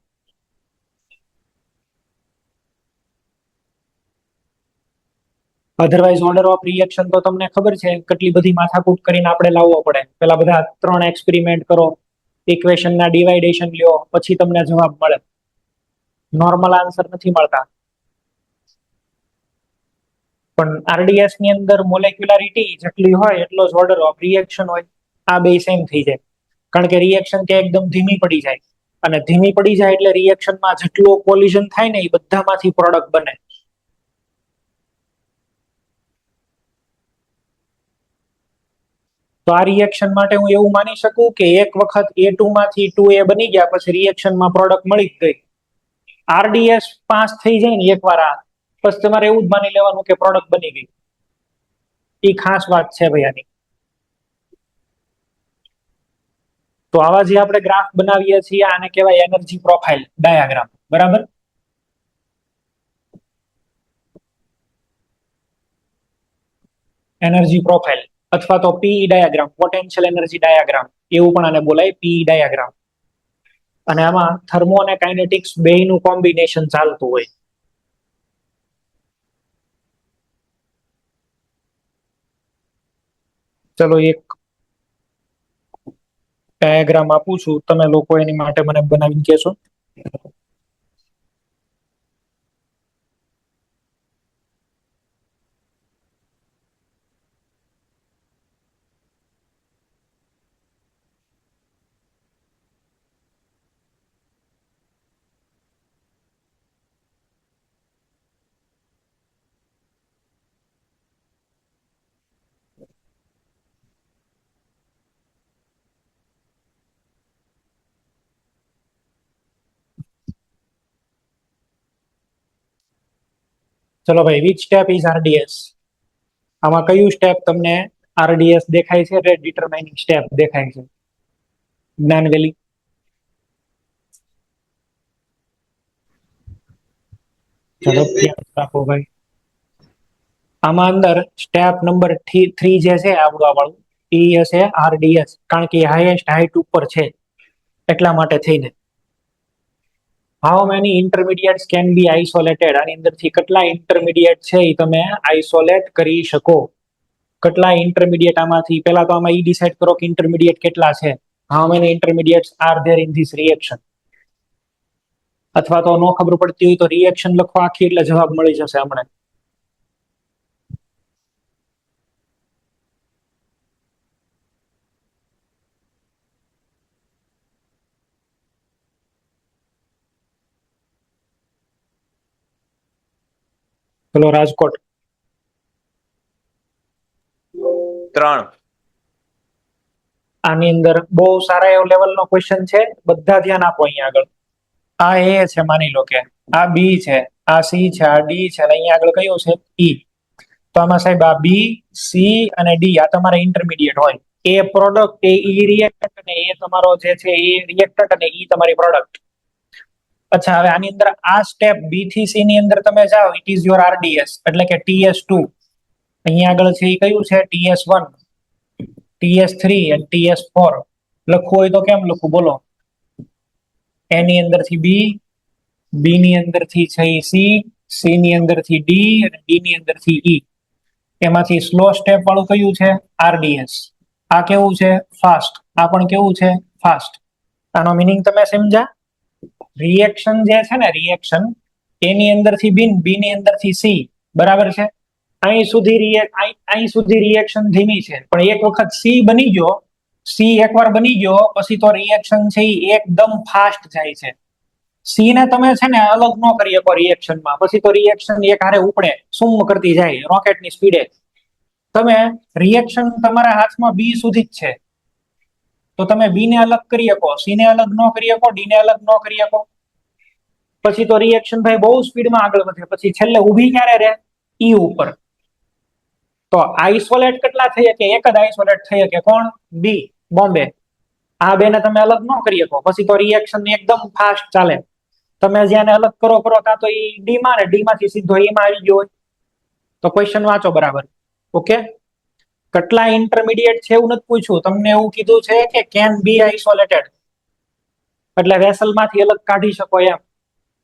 અધરવાઇઝ ઓર્ડર ઓફ રિએક્શન તો તમને ખબર છે કેટલી બધી માથાકૂટ કરીને આપણે લાવવો પડે. પેલા બધા 3 એક્સપેરિમેન્ટ કરો, ઇક્વેશનના ડિવાઇડેશન લ્યો, પછી તમને જવાબ મળે. નોર્મલ આન્સર નથી મળતા. પણ RDS ની અંદર મોલેક્યુલારિટી જેટલી હોય એટલો જ ઓર્ડર ઓફ રિએક્શન હોય. આ બે સેમ થઈ જાય. કારણ કે રિએક્શન કે એકદમ ધીમી પડી જાય, અને ધીમી પડી જાય એટલે રિએક્શનમાં જેટલું કોલિઝન થાય ને એ બધામાંથી પ્રોડક્ટ બને. તો આ રિએક્શન માટે હું એવું માની શકું કે એક વખત A2 માંથી 2A બની ગયા પછી રિએક્શનમાં પ્રોડક્ટ મળી જ ગઈ. RDS પાસ થઈ જાય ને એકવાર આ, પછી તમારે એવું જ માની લેવાનું કે પ્રોડક્ટ બની ગઈ. એ ખાસ વાત છે ભાઈ આની. તો આવા જે આપણે ગ્રાફ બનાવીએ છીએ આને કહેવાય એનર્જી પ્રોફાઇલ ડાયાગ્રામ, બરાબર? એનર્જી પ્રોફાઇલ અથવા તો PE diagram, potential energy diagram એવું પણ આને બોલાય, પીઈ ડાયાગ્રામ. અને આમાં થર્મો અને કાઇનેટિક્સ બેયનું કોમ્બિનેશન ચાલતું હોય. ચલો એક ડાયાગ્રામ આપું છું, તમે લોકો એની માટે મને બનાવીને કહેશો. ચલો ભાઈ, વિચ સ્ટેપ ઇઝ RDS? આમાં કયું સ્ટેપ તમને RDS દેખાય છે? રેટ ડિટરમાઇનિંગ સ્ટેપ દેખાય છે. જ્ઞાનવેલી, ચલો રાખો ભાઈ. આમાં અંદર સ્ટેપ નંબર 3 જે છે આવડવા વાળું, એ હશે RDS, કારણ કે હાઈએસ્ટ હાઈટ ઉપર છે એટલા માટે થઈને. How many intermediates can be isolated? આની અંદરથી કેટલા ઇન્ટરમીડિયેટ છે એ તમે આઇસોલેટ કરી શકો. કેટલા ઇન્ટરમીડિયેટ આમાંથી, પહેલા તો આમાં ડિસાઇડ કરો કે ઇન્ટરમીડિયેટ કેટલા છે. How many intermediates are there in this reaction? અથવા તો નો ખબર પડતી હોય તો રિએક્શન લખો આખી એટલે જવાબ મળી જશે હમણાં. ચલો રાજકોટ. 3. આની અંદર બહુ સારા એવો લેવલનો ક્વેશ્ચન છે, બધા ધ્યાન આપો અહીંયા આગળ. આ એ છે, માની લો કે આ બી છે, આ સી છે, આ ડી છે, અને અહીંયા આગળ કયું છે? ઈ. તો આમાં સાહેબ આ બી, સી અને ડી આ તમારા ઇન્ટરમીડિયેટ હોય. એ પ્રોડક્ટ, એ ઈ રિએક્ટન્ટ, અને એ તમારો જે છે એ રિએક્ટન્ટ, અને ઈ તમારી પ્રોડક્ટ. અચ્છા, હવે આની અંદર આ સ્ટેપ બી થી સી ની અંદર તમે જાઓ, ઇટ ઇઝ યોર RDS, એટલે કે TS2. અહીંયા આગળ છે એ કયું છે? TS1, TS3 અને TS4. લખવું હોય તો કેમ લખવું બોલો? એ ની અંદરથી બી, બી ની અંદરથી છે સી ની અંદરથી ડી અને ડી ની અંદરથી ઈ. એમાંથી સ્લો સ્ટેપ વાળું કયું છે? આરડીએસ. આ કેવું છે? ફાસ્ટ. આ પણ કેવું છે? ફાસ્ટ. આનો મિનિંગ તમે સમજ્યા? રિએક્શન જે છે ને, રિએક્શન એ ની અંદરથી બી ની અંદરથી સી, બરાબર છે? અહીં સુધી રિએક્શન ધીમી છે, પણ એક વખત સી બની ગયો, સી એકવાર બની ગયો પછી તો રિએક્શન છે એ એકદમ ફાસ્ટ જાય છે. સી ને તમે છે ને અલગ ન કરી શકો રિએક્શનમાં, પછી તો રિએક્શન એક હારે ઉપડે, સુમ કરતી જાય રોકેટની સ્પીડે. તમે રિએક્શન તમારા હાથમાં બી સુધી જ છે, તો તમે બી ને અલગ કરી શકો, સી ને અલગ ન કરી શકો, ડી ને અલગ ન કરી શકો. પછી તો રિએક્શન ભાઈ બહુ સ્પીડમાં આગળ વધે, પછી છેલ્લે ઊભી ક્યારે રહે? ઈ ઉપર. તો આઇસોલેટ કેટલા થઈ શકે? એક જ આઇસોલેટ થઈ શકે. કોણ? બી, બોમ્બે. આ બે ને તમે અલગ ન કરી શકો, પછી તો રિએક્શન એકદમ ફાસ્ટ ચાલે. તમે જેને અલગ કરો કાં તો ઈ ડી માં ને ડી માંથી સીધો ઈ માં આવી ગયો હોય. તો ક્વેશ્ચન વાંચો બરાબર. ઓકે, કેટલા ઇન્ટરમીડિયેટ છે એવું નથી પૂછ્યું તમને, એવું કીધું છે કે કેન બી આઇસોલેટેડ, એટલે વેસલ માંથી અલગ કાઢી શકો એમ.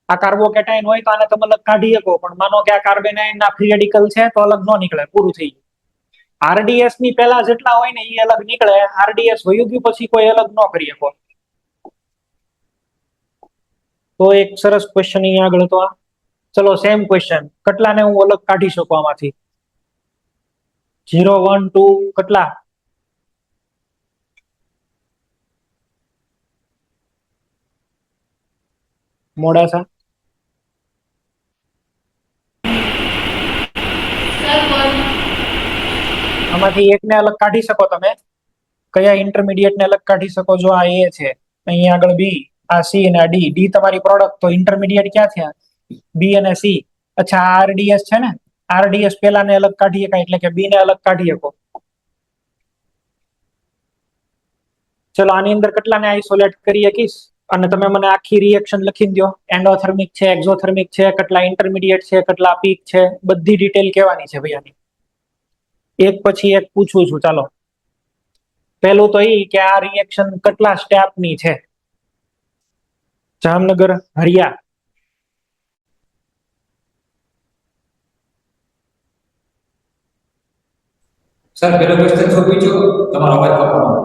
આ કાર્બોકેટાઇન હોય તો આને તમે અલગ કાઢી શકો, પણ માનો કે આ કાર્બેનાઇન ના ફ્રી રેડિકલ છે તો અલગ ન નીકળે, પૂરું થઈ ગયું. આરડીએસ ની પહેલા જેટલા હોય ને એ અલગ નીકળે, આરડીએસ વયું ગયું પછી કોઈ અલગ ન કરી શકો. તો એક સરસ ક્વેશ્ચન અહીંયા આગળ હતો આ. ચલો સેમ ક્વેશ્ચન, કેટલાને હું અલગ કાઢી શકું આમાંથી? 0 1 2 કેટલા? મોડાસા? આમાંથી એકને અલગ કાઢી શકો તમે. કયા ઇન્ટરમીડિયેટ ને અલગ કાઢી શકો? જો આ એ છે, અહીંયા આગળ બી, આ સી અને આ ડી. ડી તમારી પ્રોડક્ટ, તો ઇન્ટરમીડિયેટ ક્યાં થયા? બી અને સી. અચ્છા, આરડીએસ છે ને, આરડીએસ પેલા ને અલગ કાઢી શકાય, એટલે કે બી ને અલગ કાઢી શકો. ચલો આની અંદર કેટલાને આઇસોલેટ કરી શકીશ? અને તમે મને આખી રિએક્શન લખી દો. એન્ડોથર્મિક છે, એક્ઝોથર્મિક છે, કેટલા ઇન્ટરમીડિયેટ છે, કેટલા પીક છે, બધી ડિટેલ કહેવાની છે ભાઈ આની. એક પછી એક પૂછું છું. ચાલો, પેલું તો એ કે આ રિએક્શન કેટલા સ્ટેપની છે? જામનગર, હરિયા. સર પેલો ક્વેશ્ચન શું પૂછ્યો? તમારો અવાજ કપાણો.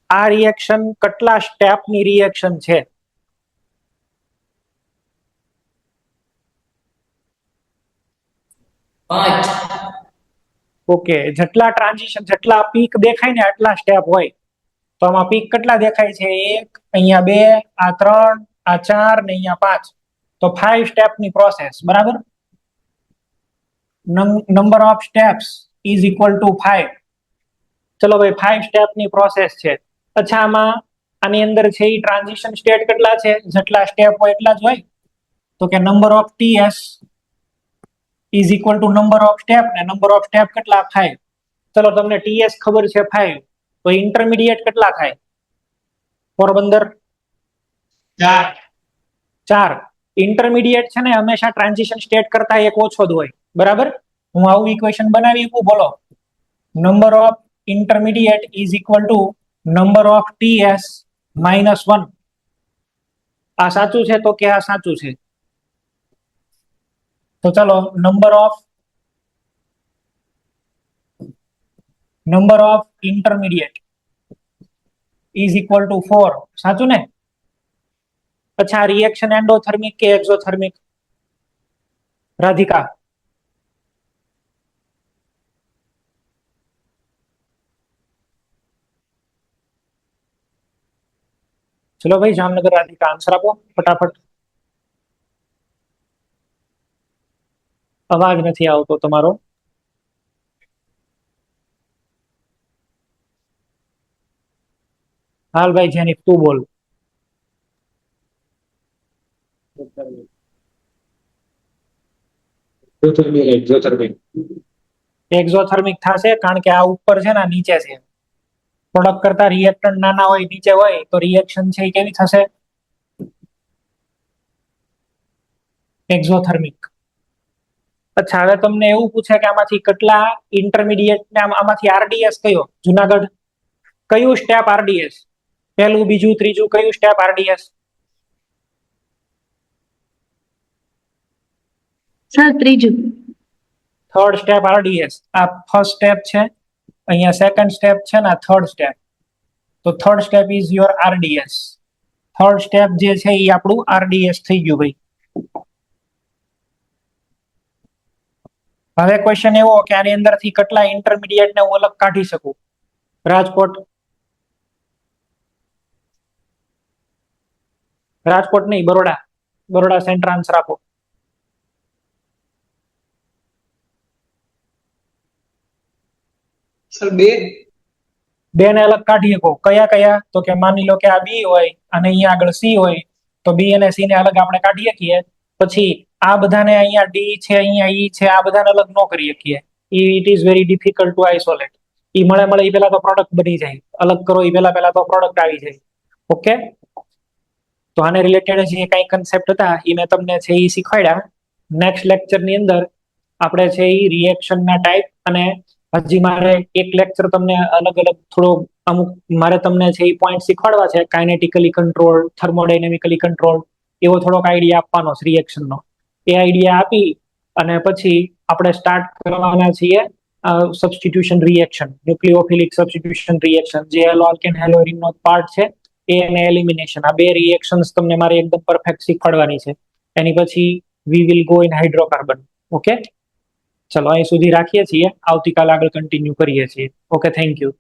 આ રિએક્શન કેટલા સ્ટેપની રિએક્શન છે? 5. ઓકે, જેટલા ટ્રાન્ઝિશન, જેટલા પીક દેખાય ને આટલા સ્ટેપ હોય. તો આમાં પીક કેટલા દેખાય છે? 1, અહીંયા 2, આ 3, આ 4 ને અહીંયા 5. તો 5 સ્ટેપની પ્રોસેસ, બરાબર? Number of steps is equal two 5. ચલો ભાઈ, 5 સ્ટેપની પ્રોસેસ છે. અચ્છા, આની અંદર છે એ ટ્રાન્ઝિશન સ્ટેટ કેટલા છે? જેટલા સ્ટેપ હોય એટલા જ હોય. તો કે number of TS is equal two number of step, ને નંબર ઓફ સ્ટેપ કેટલા? 5. ચલો, તમને ટીએસ ખબર છે 5, તો ઇન્ટરમીડિયેટ કેટલા થાય? પોરબંદર 4. ઇન્ટરમીડિયેટ છે ને હંમેશા ટ્રાન્ઝિશન સ્ટેટ કરતા એક ઓછો જ હોય, બરાબર? હું આવું ઇક્વેશન બનાવી શકું? બોલો. Number of intermediate is equal two number of TS -1. આ સાચું છે તો કે આ સાચું છે? તો ચલો, number of intermediate is equal two 4. સાચું ને? અચ્છા, રિએક્શન એન્ડોથર્મિક કે એક્ઝોથર્મિક? રાધિકા? ચલો ભાઈ, જામનગર રાધિકા આન્સર આપો ફટાફટ. અવાજ નથી આવતો તમારો. હાલ ભાઈ, જેની તું બોલ. એક્ઝોથર્મિક થશે, કારણ કે આ ઉપર છે ને નીચે છે. પ્રોડક્ટ કરતા રિએક્ટન્ટ નાના હોય, નીચે હોય, તો રિએક્શન છે એ કેવી થશે? એક્ઝોથર્મિક. અચ્છા, હવે તમને એવું પૂછે કે આમાંથી કેટલા ઇન્ટરમીડિયેટ ને આમાંથી આરડીએસ કયો? જુનાગઢ. કયું સ્ટેપ આરડીએસ? પહેલું, બીજું, ત્રીજું, કયું સ્ટેપ આરડીએસ? સર ત્રીજું. Third step RDS. આ ફર્સ્ટ સ્ટેપ છે, અહીંયા સેકન્ડ સ્ટેપ છે ને આ થર્ડ સ્ટેપ. તો third step is your RDS. Third step જે છે એ આપણું RDS થઈ ગયું ભાઈ. હવે ક્વેશ્ચન એવો કે આની અંદરથી કેટલા ઇન્ટરમીડિયેટ ને હું અલગ કાઢી શકું? રાજકોટ નહીં, બરોડા સેન્ટર આન્સર આપો. સર બે. બે ને અલગ કાઢી શકો. કયા કયા? તો કે માની લો કે આ બી હોય અને અહીંયા આગળ સી હોય, તો બી અને સી ને અલગ આપણે કાઢી શકીએ. પછી આ બધાને અહીંયા ડી છે, અહીંયા ઈ છે, આ બધાને અલગ ન કરી શકીએ. It is very difficult to isolate. ઈ મળે એ પેલા તો પ્રોડક્ટ બની જાય, અલગ કરો એ પેલા તો પ્રોડક્ટ આવી જાય. ઓકે, તો આને રિલેટેડ જે કઈ કન્સેપ્ટ હતા એ મેં તમને છે એ શીખવાડ્યા. નેક્સ્ટ લેક્ચર ની અંદર આપણે છે એ રિએક્શન ના ટાઈપ અને હજી મારે એક લેક્ચર તમને અલગ થોડો અમુક મારે તમને છે એ પોઈન્ટ શીખવાડવા છે. કાઇનેટિકલી કંટ્રોલ, થર્મોડાયનેમિકલી કંટ્રોલ, એવો થોડોક આઈડિયા આપવાનો છે રિએક્શનનો. એ આઈડિયા આપી અને પછી આપણે સ્ટાર્ટ કરવાના છીએ સબસ્ટિટ્યુશન રિએક્શન, ન્યુક્લિયોફિલિક સબસ્ટિટ્યુશન રિએક્શન, જે હેલો આલ્કેન હેલોરીન નો પાર્ટ છે એ અને એલિમિનેશન. આ બે રિએક્શન્સ તમને મારે એકદમ પરફેક્ટ શીખવાડવાની છે. એની પછી we will go in hydrocarbon. Okay, ચલો અહીં સુધી રાખીએ છીએ. આવતીકાલે આગળ કન્ટિન્યુ કરીએ છીએ. Okay, thank you.